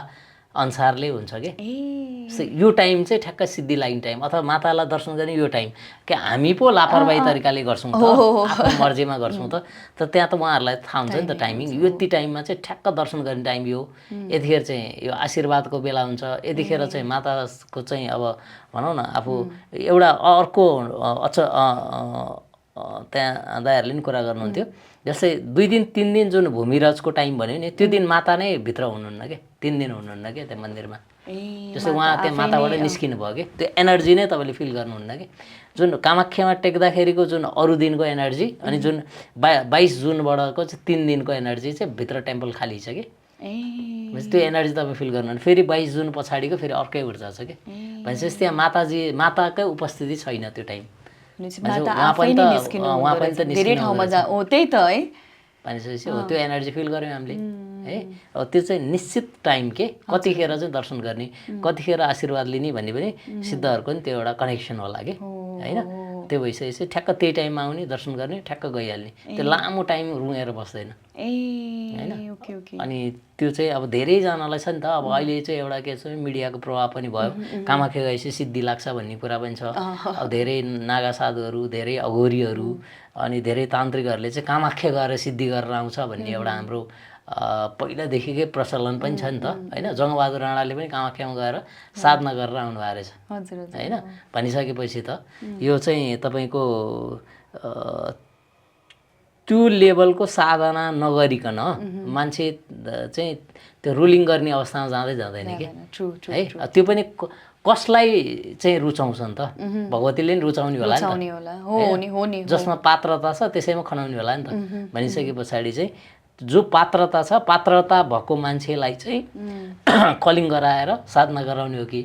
अनुसारले हुन्छ कि यो टाइम चाहिँ ठ्याक्क सिद्धि लाग्ने टाइम अथवा मातालाई दर्शन गर्ने यो टाइम के हामी पो लापरवाही तरिकाले गर्छौँ त आफ्नो मर्जीमा गर्छौँ त त्यहाँ त उहाँहरूलाई थाहा हुन्छ नि त टाइमिङ यति टाइममा चाहिँ ठ्याक्क दर्शन गर्ने टाइम यो यतिखेर चाहिँ यो आशीर्वादको बेला हुन्छ यतिखेर चाहिँ माताको चाहिँ अब भनौँ न आफू एउटा अर्को त्यहाँ दाइहरूले नि कुरा गर्नुहुन्थ्यो जस्तै 2 दिन 3 दिन जुन भूमिराजको टाइम भन्यो नि त्यो दिन माता नै भित्र हुनुहुन्न कि 3 दिन हुनुहुन्न कि त्यहाँ मन्दिरमा जस्तै उहाँ त्यहाँ माताबाट निस्किनु भयो कि त्यो एनर्जी नै तपाईँले फिल गर्नुहुन्न कि जुन कामाख्यामा टेक्दाखेरिको जुन अरू दिनको एनर्जी अनि जुन 22 जुनबाटको चाहिँ 3 दिनको एनर्जी चाहिँ भित्र टेम्पल खाली छ कि त्यो एनर्जी तपाईँ फिल गर्नु फेरि 22 जुन पछाडिको फेरि अर्कै ऊर्जा छ कि भनेपछि त्यहाँ माताकै उपस्थिति छैन त्यो टाइम उहाँ पनि त धेरै ठाउँमा त्यही त है भनिसकेपछि हो त्यो एनर्जी फिल गऱ्यौँ हामीले है अब त्यो चाहिँ निश्चित टाइम के कतिखेर चाहिँ दर्शन गर्ने कतिखेर आशीर्वाद लिने भन्ने पनि सिद्धहरूको नि त्यो एउटा कनेक्सन होला कि होइन त्यो भइसकेपछि ठ्याक्क त्यही टाइममा आउने दर्शन गर्ने ठ्याक्क गइहाल्ने त्यो लामो टाइम रुँगेर बस्दैन होइन अनि त्यो चाहिँ अब धेरैजनालाई छ नि त अब अहिले चाहिँ एउटा के छ मिडियाको प्रभाव पनि भयो कामाख्या गएपछि सिद्धि लाग्छ भन्ने कुरा पनि छ अब धेरै नागा साधुहरू धेरै अघोरीहरू अनि धेरै तान्त्रिकहरूले चाहिँ कामाख्या गएर सिद्धि गरेर आउँछ भन्ने एउटा हाम्रो पहिलादेखिकै प्रचलन पनि छ नि त होइन जङ्गबहादुर राणाले पनि कामाख्यामा गएर साधना गरेर आउनुभएको रहेछ होइन भनिसकेपछि त यो चाहिँ तपाईँको त्यो लेभलको साधना नगरिकन मान्छे चाहिँ त्यो रुलिङ गर्ने अवस्थामा जाँदैन कि है त्यो पनि कसलाई चाहिँ रुचाउँछ नि त भगवतीले नि रुचाउने होला नि त जसमा पात्रता छ त्यसैमा खनाउने होला नि त भनिसके पछाडि चाहिँ जो पात्रता छ पात्रता भएको मान्छेलाई चाहिँ कलिङ गराएर साधना गराउने हो कि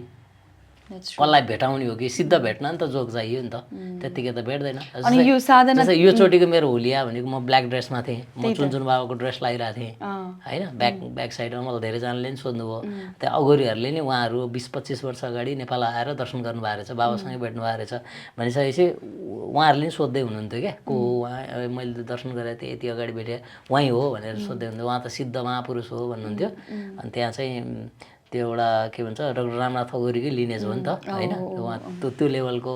कसलाई भेटाउने हो कि सिद्ध भेट्न नि त जोग चाहियो नि त त्यतिकै त भेट्दैन अनि यो साधना यो चोटिको मेरो होलिया भनेको म ब्ल्याक ड्रेसमा थिएँ म चुनचुन बाबाको ड्रेस लगाइरहेको थिएँ होइन ब्याक साइडमा मलाई धेरैजनाले नि सोध्नुभयो त्यहाँ अगोरीहरूले नि उहाँहरू 20-25 वर्ष अगाडि नेपाल आएर दर्शन गर्नुभएको रहेछ बाबासँगै भेट्नु भएको रहेछ भनिसकेपछि उहाँहरूले नि सोध्दै हुनुहुन्थ्यो क्या को उहाँ मैले दर्शन गरेको थिएँ यति अगाडि भेटेँ उहीँ हो भनेर सोध्दै हुन्थ्यो उहाँ त सिद्ध महापुरुष हो भन्नुहुन्थ्यो अनि त्यहाँ चाहिँ त्यो एउटा के भन्छ डाक्टर रामनाथ अगोरीकै लिनेज हो नि त होइन उहाँ त्यो लेभलको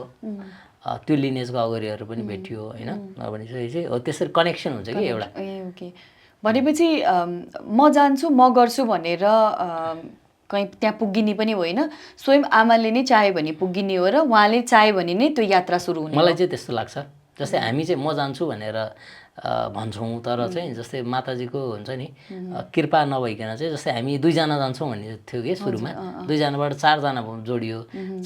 त्यो लिनेजको अगोरीहरू पनि भेटियो होइन भनिसकेपछि हो त्यसरी कनेक्सन हुन्छ कि एउटा ओके भनेपछि म जान्छु म गर्छु भनेर कहीँ त्यहाँ पुगिने पनि होइन स्वयं आमाले नै चाह्यो भने पुगिने हो र उहाँले चाह्यो भने नै त्यो यात्रा सुरु हुने मलाई चाहिँ त्यस्तो लाग्छ जस्तै हामी चाहिँ म जान्छु भनेर भन्छौँ तर चाहिँ जस्तै माताजीको हुन्छ नि कृपा नभइकन चाहिँ जस्तै हामी 2 जना जान्छौँ भन्ने थियो कि सुरुमा 2 जनाबाट 4 जना जोडियो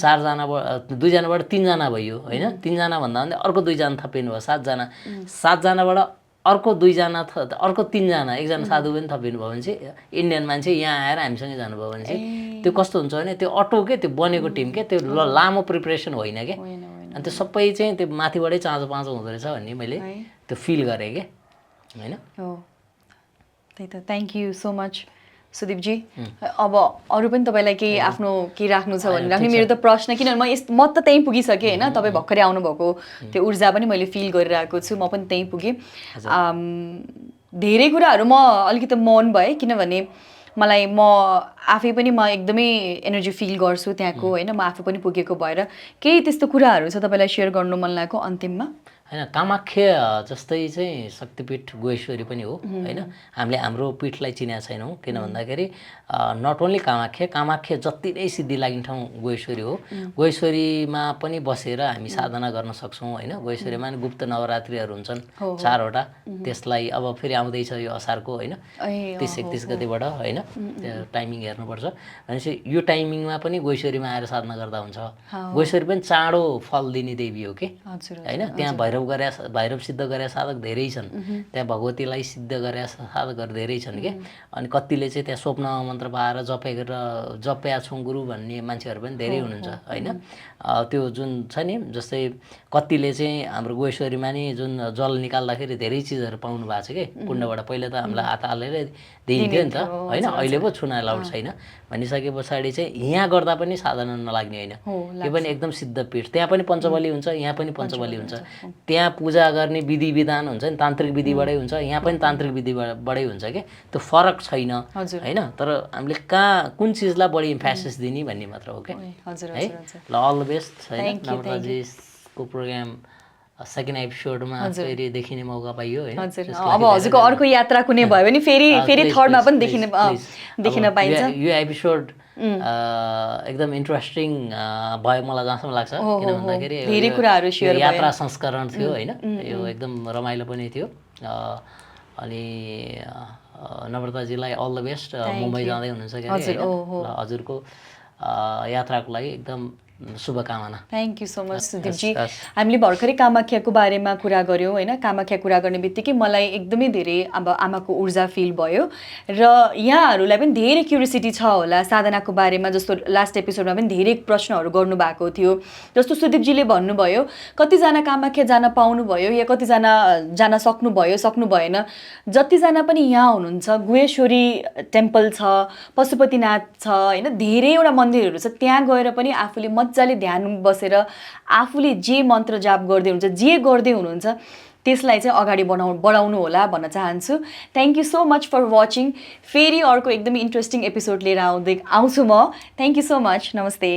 4 जनाबाट 2 जनाबाट 3 जना भयो होइन 3 जना भन्दा भने अर्को 2 जना थपिनु भयो 7 जना 7 जनाबाट अर्को 2 जना अर्को 3 जना एकजना साधु पनि थपिनु भयो भने चाहिँ इन्डियन मान्छे यहाँ आएर हामीसँगै जानुभयो भने चाहिँ त्यो कस्तो हुन्छ भने त्यो अटो के त्यो बनेको टिम के त्यो लामो प्रिपरेसन होइन के अनि त्यो सबै चाहिँ त्यो माथिबाटै चाँजो पाँचो हुँदो रहेछ भन्ने मैले त्यो फिल गरेँ कि होइन हो त्यही त थ्याङ्क यू सो मच सुदीपजी अब अरू पनि तपाईँलाई केही आफ्नो के राख्नु छ भने राख्ने मेरो त प्रश्न किनभने म त त्यहीँ पुगिसकेँ होइन तपाईँ भर्खरै आउनुभएको त्यो ऊर्जा पनि मैले फिल गरिरहेको छु म पनि त्यहीँ पुगेँ धेरै कुराहरू म अलिकति मौन भएँ किनभने मलाई म आफै पनि म एकदमै एनर्जी फिल गर्छु त्यहाँको होइन म आफै पनि पुगेको भएर केही त्यस्तो कुराहरू छ तपाईँलाई सेयर गर्नु मन लागेको अन्तिममा होइन कामाख्या जस्तै चाहिँ शक्तिपीठ गोहेश्वरी पनि हो होइन हामीले हाम्रो पीठलाई चिनेका छैनौँ किन भन्दाखेरि नट ओन्ली कामाख्या जति नै सिद्धि लाग्ने ठाउँ गोहेश्वरी हो गोहेश्वरीमा पनि बसेर हामी साधना गर्न सक्छौँ होइन गोहेश्वरीमा नि गुप्त नवरात्रिहरू हुन्छन् 4वटा त्यसलाई अब फेरि आउँदैछ यो असारको होइन 30-31 गतिबाट होइन टाइमिङ हेर्नुपर्छ भनेपछि यो टाइमिङमा पनि गोहेश्वरीमा आएर साधना गर्दा हुन्छ गोहेश्वरी पनि चाँडो फल दिने देवी हो कि होइन त्यहाँ भैरव सिद्ध गरे साधक धेरै छन् त्यहाँ भगवतीलाई सिद्ध गरे साधकहरू धेरै छन् के अनि कतिले चाहिँ त्यहाँ स्वप्न मन्त्र पाएर जप्या छौँ गुरु भन्ने मान्छेहरू पनि धेरै हुनुहुन्छ होइन त्यो जुन छ नि जस्तै कतिले चाहिँ हाम्रो गोहेश्वरीमा नि जुन जल निकाल्दाखेरि धेरै चिजहरू पाउनु भएको छ कि कुण्डबाट पहिला त हामीलाई हात हालेर दिइन्थ्यो नि त होइन अहिले पो छुन अलाउड छैन भनिसके पछाडि चाहिँ यहाँ गर्दा पनि साधना नलाग्ने होइन यो पनि एकदम सिद्ध पीठ त्यहाँ पनि पञ्चबली हुन्छ यहाँ पनि पञ्चबली हुन्छ त्यहाँ पूजा गर्ने विधि विधान हुन्छ नि तान्त्रिक विधिबाटै हुन्छ यहाँ पनि तान्त्रिक विधिबाटै हुन्छ कि त्यो फरक छैन होइन तर हामीले कुन चिजलाई बढी इम्फेसिस दिने भन्ने मात्र हो क्या है ल अल द बेस्ट होइन नम्रताजीको प्रोग्राम सेकेन्ड एपिसोडमा फेरि देखिने मौका पाइयो होइन अब हजुरको अर्को यात्रा कुनै भयो भने फेरि थर्डमा पनि देखिन पाइन्छ यो एपिसोड एकदम इन्ट्रेस्टिङ भयो मलाई जहाँसम्म लाग्छ किन भन्दाखेरि धेरै कुराहरू शेयर यात्रा संस्करण थियो होइन यो एकदम रमाइलो पनि थियो अनि नम्रताजीलाई अल द बेस्ट मुम्बई जाँदै हुनुहुन्छ क्या हजुरको यात्राको लागि एकदम शुभकामना थ्याङ्क यू सो मच सुदीपजी हामीले भर्खरै कामाख्याको बारेमा कुरा गऱ्यौँ होइन कामाख्या कुरा गर्ने बित्तिकै मलाई एकदमै धेरै अब आमाको ऊर्जा फिल भयो र यहाँहरूलाई पनि धेरै क्युरियोसिटी छ होला साधनाको बारेमा जस्तो लास्ट एपिसोडमा पनि धेरै प्रश्नहरू गर्नुभएको थियो जस्तो सुदीपजीले भन्नुभयो कतिजना कामाख्या जान पाउनुभयो या कतिजना जान सक्नु भएन जतिजना पनि यहाँ हुनुहुन्छ गुहेश्वरी टेम्पल छ पशुपतिनाथ छ होइन धेरैवटा मन्दिरहरू छ त्यहाँ गएर पनि आफूले मजाले ध्यान बसेर आफूले जे मन्त्र जाप गर्दै हुनुहुन्छ जे गर्दै हुनुहुन्छ त्यसलाई चाहिँ अगाडि बढाउनु होला भन्न चाहन्छु thank you so much for watching फेरि अर्को एकदमै इन्ट्रेस्टिङ एपिसोड लिएर आउँछु म थ्याङ्क यू सो मच नमस्ते